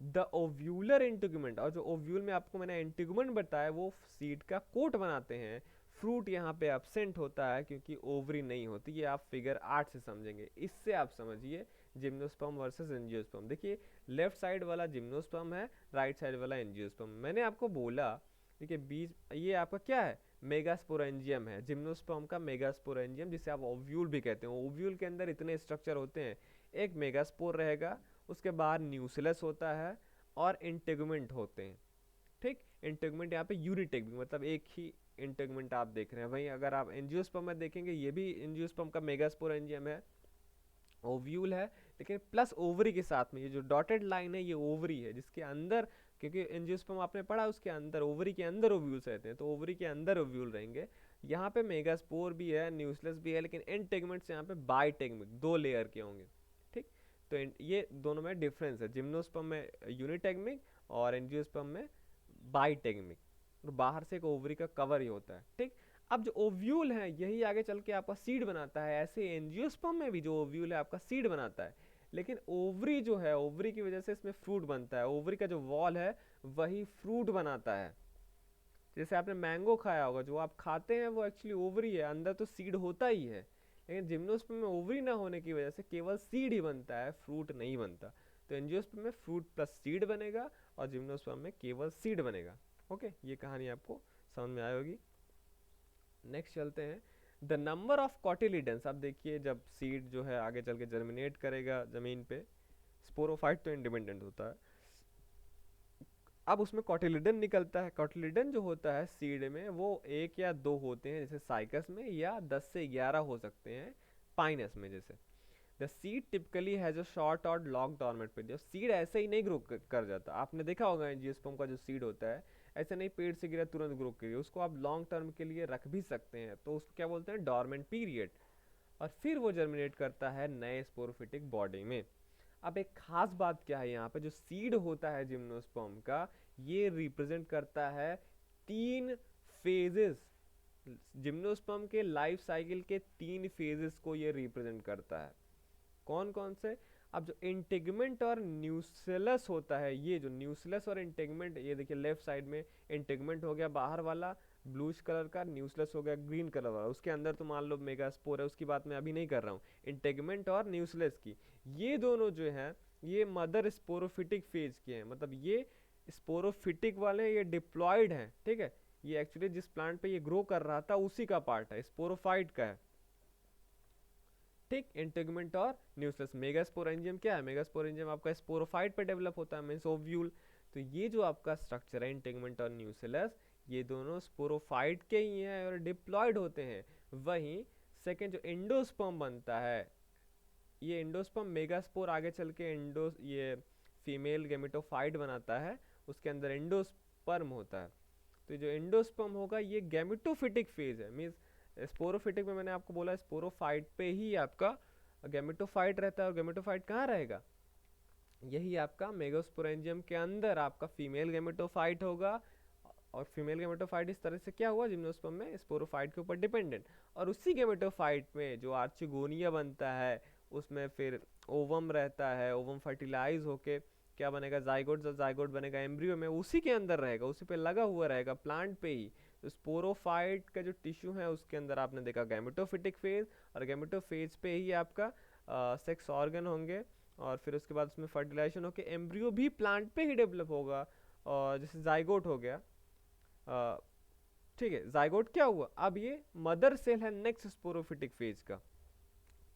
द ओव्यूलर इंटीग्यूमेंट, और जो ओव्यूल में आपको मैंने इंटीग्यूमेंट बताया वो सीड का कोट बनाते हैं। फ्रूट यहाँ पे एब्सेंट होता है क्योंकि ओवरी नहीं होती, ये आप फिगर 8 से समझेंगे। इससे आप समझिए जिम्नोस्पर्म वर्सेस एंजियोस्पर्म। देखिए लेफ्ट साइड वाला जिम्नोस्पर्म है, राइट साइड वाला एंजियोस्पर्म। मैंने आपको बोला देखिए बीज, ये आपका क्या है? मेगास्पोरेंजियम है, जिम्नोस्पर्म का मेगास्पोरेंजियम, जिसे आप ओव्यूल भी कहते हैं। ओव्यूल के अंदर इतने स्ट्रक्चर होते हैं, एक मेगास्पोर रहेगा, उसके बाद न्यूक्लियस होता है और इंटेगुमेंट होते हैं। ठीक, इंटेगुमेंट यहाँ पे यूनिटेग, मतलब एक ही इंटेगुमेंट आप देख रहे हैं। वहीं अगर आप एंजियोस्पर्म में देखेंगे, ये भी एंजियोस्पर्म का मेगास्पोरेंजियम है, ओव्यूल है, लेकिन प्लस ओवरी के साथ में। ये जो डॉटेड लाइन है ये ओवरी है, जिसके अंदर, क्योंकि एंजियोस्पर्म आपने पढ़ा उसके अंदर ओवरी के अंदर ओव्यूल्स रहते हैं, तो ओवरी के अंदर ओव्यूल रहेंगे। यहाँ पे मेगास्पोर भी है, न्यूक्लियस भी है, लेकिन एंड टेगमेंट्स यहाँ पे बाई टेगमेंट, दो लेयर के होंगे। ठीक, तो ये दोनों में डिफरेंस है, जिम्नोस्पर्म में यूनिटेगमिक और एंजियोस्पर्म में बाइटेगमिक, और बाहर से एक ओवरी का कवर ही होता है, ठीक। अब जो ओव्यूल है यही आगे चल के आपका सीड बनाता है, ऐसे एंजियोस्पर्म में भी जो ओव्यूल है आपका सीड बनाता है, लेकिन ओवरी जो है, ओवरी की वजह से इसमें फ्रूट बनता है, ओवरी का जो वॉल है वही फ्रूट बनाता है। जैसे आपने मैंगो खाया होगा, जो आप खाते हैं वो एक्चुअली ओवरी है, अंदर तो सीड होता ही है, लेकिन जिम्नोस्पर्म में ओवरी ना होने की वजह से केवल सीड ही बनता है, फ्रूट नहीं बनता। तो एंजियोस्पर्म में फ्रूट प्लस सीड बनेगा और जिम्नोस्पर्म में केवल सीड बनेगा। ओके, ये कहानी आपको समझ में आई होगी। नेक्स्ट चलते हैं, द नंबर ऑफ कॉटिलिडन्स। अब देखिए जब सीड जो है आगे चल के जर्मिनेट करेगा जमीन पे, स्पोरोफाइट तो इंडिपेंडेंट होता है, अब उसमें कॉटिलिडन निकलता है। कॉटिलिडन जो होता है सीड में वो एक या दो होते हैं, जैसे साइकस में, या 10 से 11 हो सकते हैं पाइनस में। जैसे the seed typically has a short और लॉन्ग डॉर्मेंट पीरियड। सीड ऐसे ही नहीं ग्रो कर जाता, आपने देखा होगा एंजियोस्पर्म का जो सीड होता है ऐसे नहीं पेड़ से गिरा तुरंत ग्रो करिए, उसको आप लॉन्ग टर्म के लिए रख भी सकते हैं, तो उसको क्या बोलते हैं, डॉर्मेंट पीरियड। और फिर वो जर्मिनेट करता है नए स्पोरोफिटिक बॉडी में। अब एक खास बात क्या है, यहाँ पे जो सीड होता है जिम्नोस्पर्म का, ये रिप्रेजेंट करता है 3 फेजेस। जिम्नोस्पर्म के लाइफ साइकिल के 3 फेजेस को ये रिप्रेजेंट करता है। कौन कौन से? अब जो इंटेगमेंट और न्यूसेलस होता है, ये जो न्यूसेलस और इंटेगमेंट, ये देखिए लेफ्ट साइड में इंटेगमेंट हो गया बाहर वाला ब्लूइश कलर का, न्यूसेलस हो गया ग्रीन कलर वाला, उसके अंदर तो मान लो मेगास्पोर है, उसकी बात मैं अभी नहीं कर रहा हूँ, इंटेगमेंट और न्यूसेलस की। ये दोनों जो है ये मदर स्पोरोफिटिक फेज के हैं, मतलब ये स्पोरोफिटिक वाले ये डिप्लॉयड हैं, ठीक है। ये एक्चुअली जिस प्लांट पे ये ग्रो कर रहा था उसी का पार्ट है, स्पोरोफाइट का है, ठीक। इंटेगमेंट और न्यूक्लियस। मेगास्पोरेंजियम क्या है? मेगास्पोरेंजियम आपका स्पोरोफाइट पे डेवलप होता है, मींस ओव्यूल। तो ये जो आपका स्ट्रक्चर है इंटेगमेंट और न्यूक्लियस, ये दोनों स्पोरोफाइट के ही हैं और डिप्लॉयड होते हैं। वहीं सेकंड जो एंडोस्पर्म बनता है, ये एंडोस्पर्म मेगास्पोर आगे चल के एंडो ये फीमेल गेमेटोफाइट बनाता है, उसके अंदर एंडोस्पर्म होता है। तो जो एंडोस्पर्म होगा ये गैमेटोफिटिक फेज है, मींस स्पोरोफिटिक में मैंने आपको बोला स्पोरोफाइट पे ही आपका गैमेटोफाइट रहता है, और गैमेटोफाइट कहाँ रहेगा? यही आपका मेगास्पोरेंजियम के अंदर आपका फीमेल गैमेटोफाइट होगा। और फीमेल गैमेटोफाइट इस तरह से क्या हुआ जिम्नोस्पर्म में, स्पोरोफाइट के ऊपर डिपेंडेंट। और उसी गैमेटोफाइट में जो आर्चिगोनिया बनता है, उसमें फिर ओवम रहता है, ओवम फर्टिलाइज होके क्या बनेगा, जाइगोट। जब जाइगोट बनेगा एम्ब्रियो में, उसी के अंदर रहेगा, उसी पे लगा हुआ रहेगा प्लांट पे ही। तो स्पोरोफाइट का जो टिश्यू है उसके अंदर आपने देखा गैमेटोफिटिक फेज, और गैमेटोफेज पे ही आपका सेक्स ऑर्गन होंगे, और फिर उसके बाद उसमें फर्टिलाइजेशन होके एम्ब्रियो भी प्लांट पे ही डेवलप होगा, और जैसे जाइगोट हो गया, ठीक है। जाइगोट क्या हुआ, अब ये मदर सेल है नेक्स्ट स्पोरोफिटिक फेज का।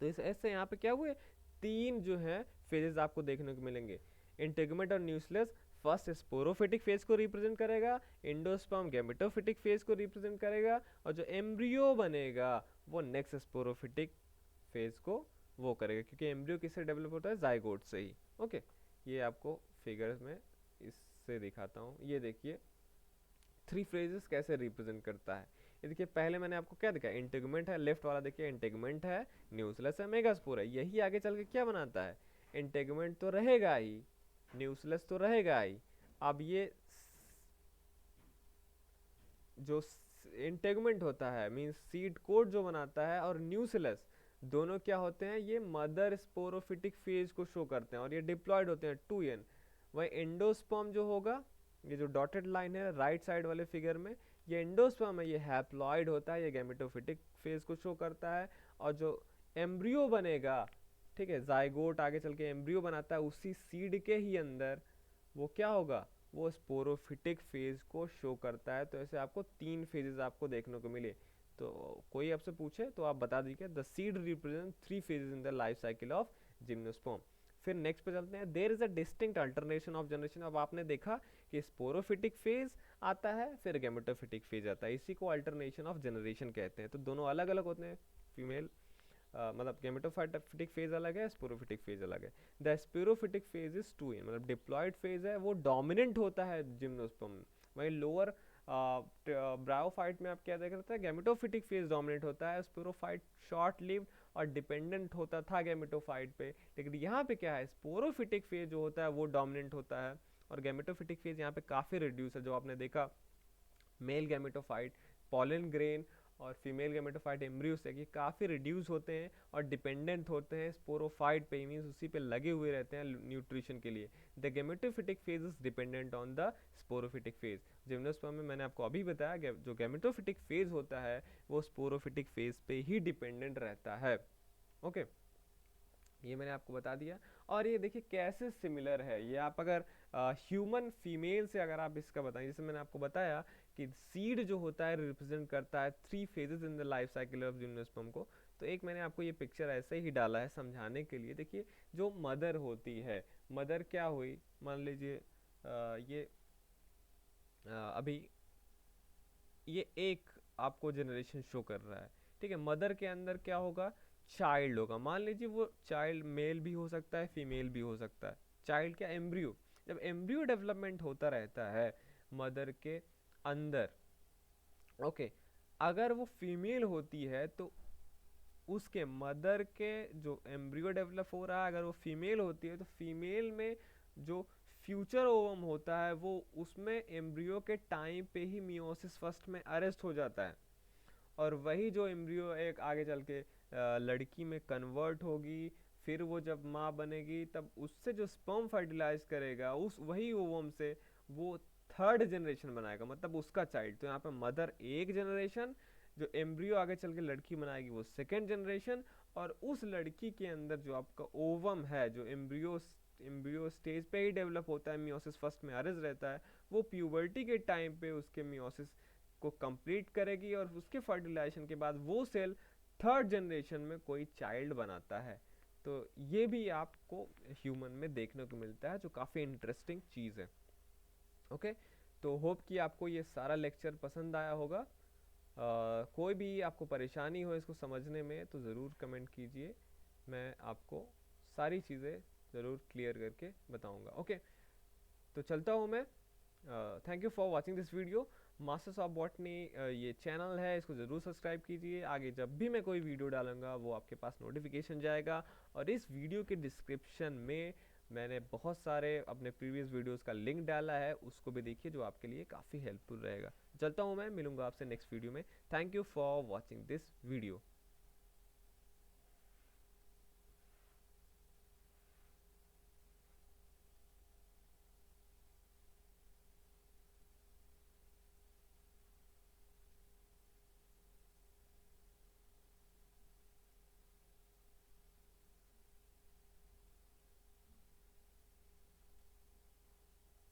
तो इस ऐसे यहाँ पे क्या हुए, 3 जो है फेजेस आपको देखने को मिलेंगे। इंटेगमेंट और न्यूक्लियस फर्स्ट स्पोरोफिटिक फेज को रिप्रेजेंट करेगा, एंडोस्पर्म गैमेटोफिटिक फेज को रिप्रेजेंट करेगा, और जो एम्ब्रियो बनेगा वो नेक्स्ट स्पोरोफिटिक फेज को वो करेगा, क्योंकि एम्ब्रियो किससे डेवलप होता है, जाइगोट से ही। ओके, ये आपको फिगर्स में इससे दिखाता हूँ। ये देखिए 3 फेजेस कैसे रिप्रेजेंट करता है। ये देखिए पहले मैंने आपको क्या दिखाया, इंटेगमेंट है, लेफ्ट वाला देखिए इंटेगमेंट है, न्यूक्लियस है, मेगास्पोर है। यही आगे चल के क्या बनाता है, इंटेगमेंट तो रहेगा ही, न्यूक्लियस तो रहेगा ही। अब ये जो इंटेगमेंट होता है मींस सीड कोट जो बनाता है, और न्यूक्लियस, दोनों क्या होते हैं, ये मदर स्पोरोफिटिक फेज को शो करते हैं, और ये डिप्लॉयड होते हैं 2n। वही एंडोस्पर्म जो होगा, ये जो डॉटेड लाइन है राइट साइड वाले फिगर में, ये एंडोस्पर्म है, ये हैप्लॉइड होता है, ये गैमेटोफिटिक फेज को शो करता है। और जो एम्ब्रियो बनेगा, ठीक है, जाइगोट आगे चल के एम्ब्रियो बनाता है उसी सीड के ही अंदर, वो क्या होगा, वो स्पोरोफिटिक फेज को शो करता है। तो ऐसे आपको 3 फेजेस आपको देखने को मिले। तो कोई आपसे पूछे तो आप बता दीजिए the seed represent 3 phases in the life cycle of gymnosperm. फिर नेक्स्ट पे चलते हैं, there is a distinct alternation of generation. अब आपने देखा कि स्पोरोफिटिक फेज आता है, फिर गैमेटोफिटिक फेज आता है, इसी को अल्टरनेशन ऑफ जनरेशन कहते हैं। तो दोनों अलग अलग होते हैं, फीमेल मतलब गैमेटोफिटिक फेज अलग है, स्पोरोफिटिक फेज अलग है। The sporophytic phase is 2n, मतलब डिप्लॉयड फेज है, वो डोमिनेंट होता है जिम्नोस्पर्म में। वहीं लोअर ब्रायोफाइट में आप क्या देख रहे थे, गैमेटोफिटिक फेज डोमिनेट होता है, स्पोरोफाइट शॉर्ट लिव्ड और डिपेंडेंट होता था गैमेटोफाइट पे। लेकिन यहाँ पे क्या है, स्पोरोफिटिक फेज जो होता है वो डोमिनेंट होता है, और गैमेटोफिटिक फेज यहाँ पे काफ़ी रिड्यूस है। जो आपने देखा मेल गैमेटोफाइट पॉलन ग्रेन और फीमेल गैमेटोफाइट एम्ब्रियो से कि काफ़ी रिड्यूस होते हैं और डिपेंडेंट होते हैं स्पोरोफाइट पे, मीन्स उसी पे लगे हुए रहते हैं न्यूट्रिशन के लिए। The gametophytic phase is dependent on the sporophytic phase. Gymnosperm में मैंने आपको अभी बताया जो गैमेटोफिटिक फेज होता है वो स्पोरोफिटिक फेज पे ही डिपेंडेंट रहता है। ओके, ये मैंने आपको बता दिया। और ये देखिए कैसे सिमिलर है, ये आप अगर ह्यूमन फीमेल से अगर आप इसका बताएं, जैसे मैंने आपको बताया कि सीड जो होता है रिप्रेजेंट करता है 3 phases in the life cycle of gymnosperm को। तो एक मैंने आपको ये पिक्चर ऐसे ही डाला है समझाने के लिए। देखिए जो मदर होती है, मदर क्या हुई, मान लीजिए ये अभी ये एक आपको जनरेशन शो कर रहा है, ठीक है। मदर के अंदर क्या होगा, चाइल्ड होगा। मान लीजिए वो चाइल्ड मेल भी हो सकता है फीमेल भी हो सकता है। चाइल्ड क्या, एम्ब्रियो। जब एम्ब्रियो डेवलपमेंट होता रहता है मदर के अंदर, ओके, अगर वो फीमेल होती है तो उसके मदर के जो एम्ब्रियो डेवलप हो रहा है, अगर वो फीमेल होती है तो फीमेल में जो फ्यूचर ओवम होता है वो उसमें एम्ब्रियो के टाइम पे ही मियोसिस फर्स्ट में अरेस्ट हो जाता है। और वही जो एम्ब्रियो एक आगे चल के लड़की में कन्वर्ट होगी, फिर वो जब माँ बनेगी तब उससे जो स्पर्म फर्टिलाइज करेगा उस वही ओवम से वो थर्ड जनरेशन बनाएगा, मतलब उसका चाइल्ड। तो यहाँ पे मदर एक जनरेशन, जो एम्ब्रियो आगे चल के लड़की बनाएगी वो सेकेंड जनरेशन, और उस लड़की के अंदर जो आपका ओवम है, जो एम्ब्रियो स्टेज पे ही डेवलप होता है, मियोसिस फर्स्ट में अरेस्ट रहता है, वो प्यूबर्टी के टाइम पे उसके मियोसिस को कंप्लीट करेगी और उसके फर्टिलाइजेशन के बाद वो सेल थर्ड जनरेशन में कोई चाइल्ड बनाता है। तो ये भी आपको ह्यूमन में देखने को मिलता है, जो काफ़ी इंटरेस्टिंग चीज़ है। ओके, तो होप कि आपको ये सारा लेक्चर पसंद आया होगा। कोई भी आपको परेशानी हो इसको समझने में तो ज़रूर कमेंट कीजिए, मैं आपको सारी चीज़ें ज़रूर क्लियर करके बताऊंगा। ओके, तो चलता हूँ मैं। Thank you for watching this video. Masters of botany ये चैनल है, इसको ज़रूर सब्सक्राइब कीजिए। आगे जब भी मैं कोई वीडियो डालूंगा वो आपके पास नोटिफिकेशन जाएगा। और इस वीडियो के डिस्क्रिप्शन में मैंने बहुत सारे अपने प्रीवियस वीडियोस का लिंक डाला है, उसको भी देखिए, जो आपके लिए काफ़ी हेल्पफुल रहेगा। चलता हूँ मैं, मिलूंगा आपसे नेक्स्ट वीडियो में। Thank you for watching this video.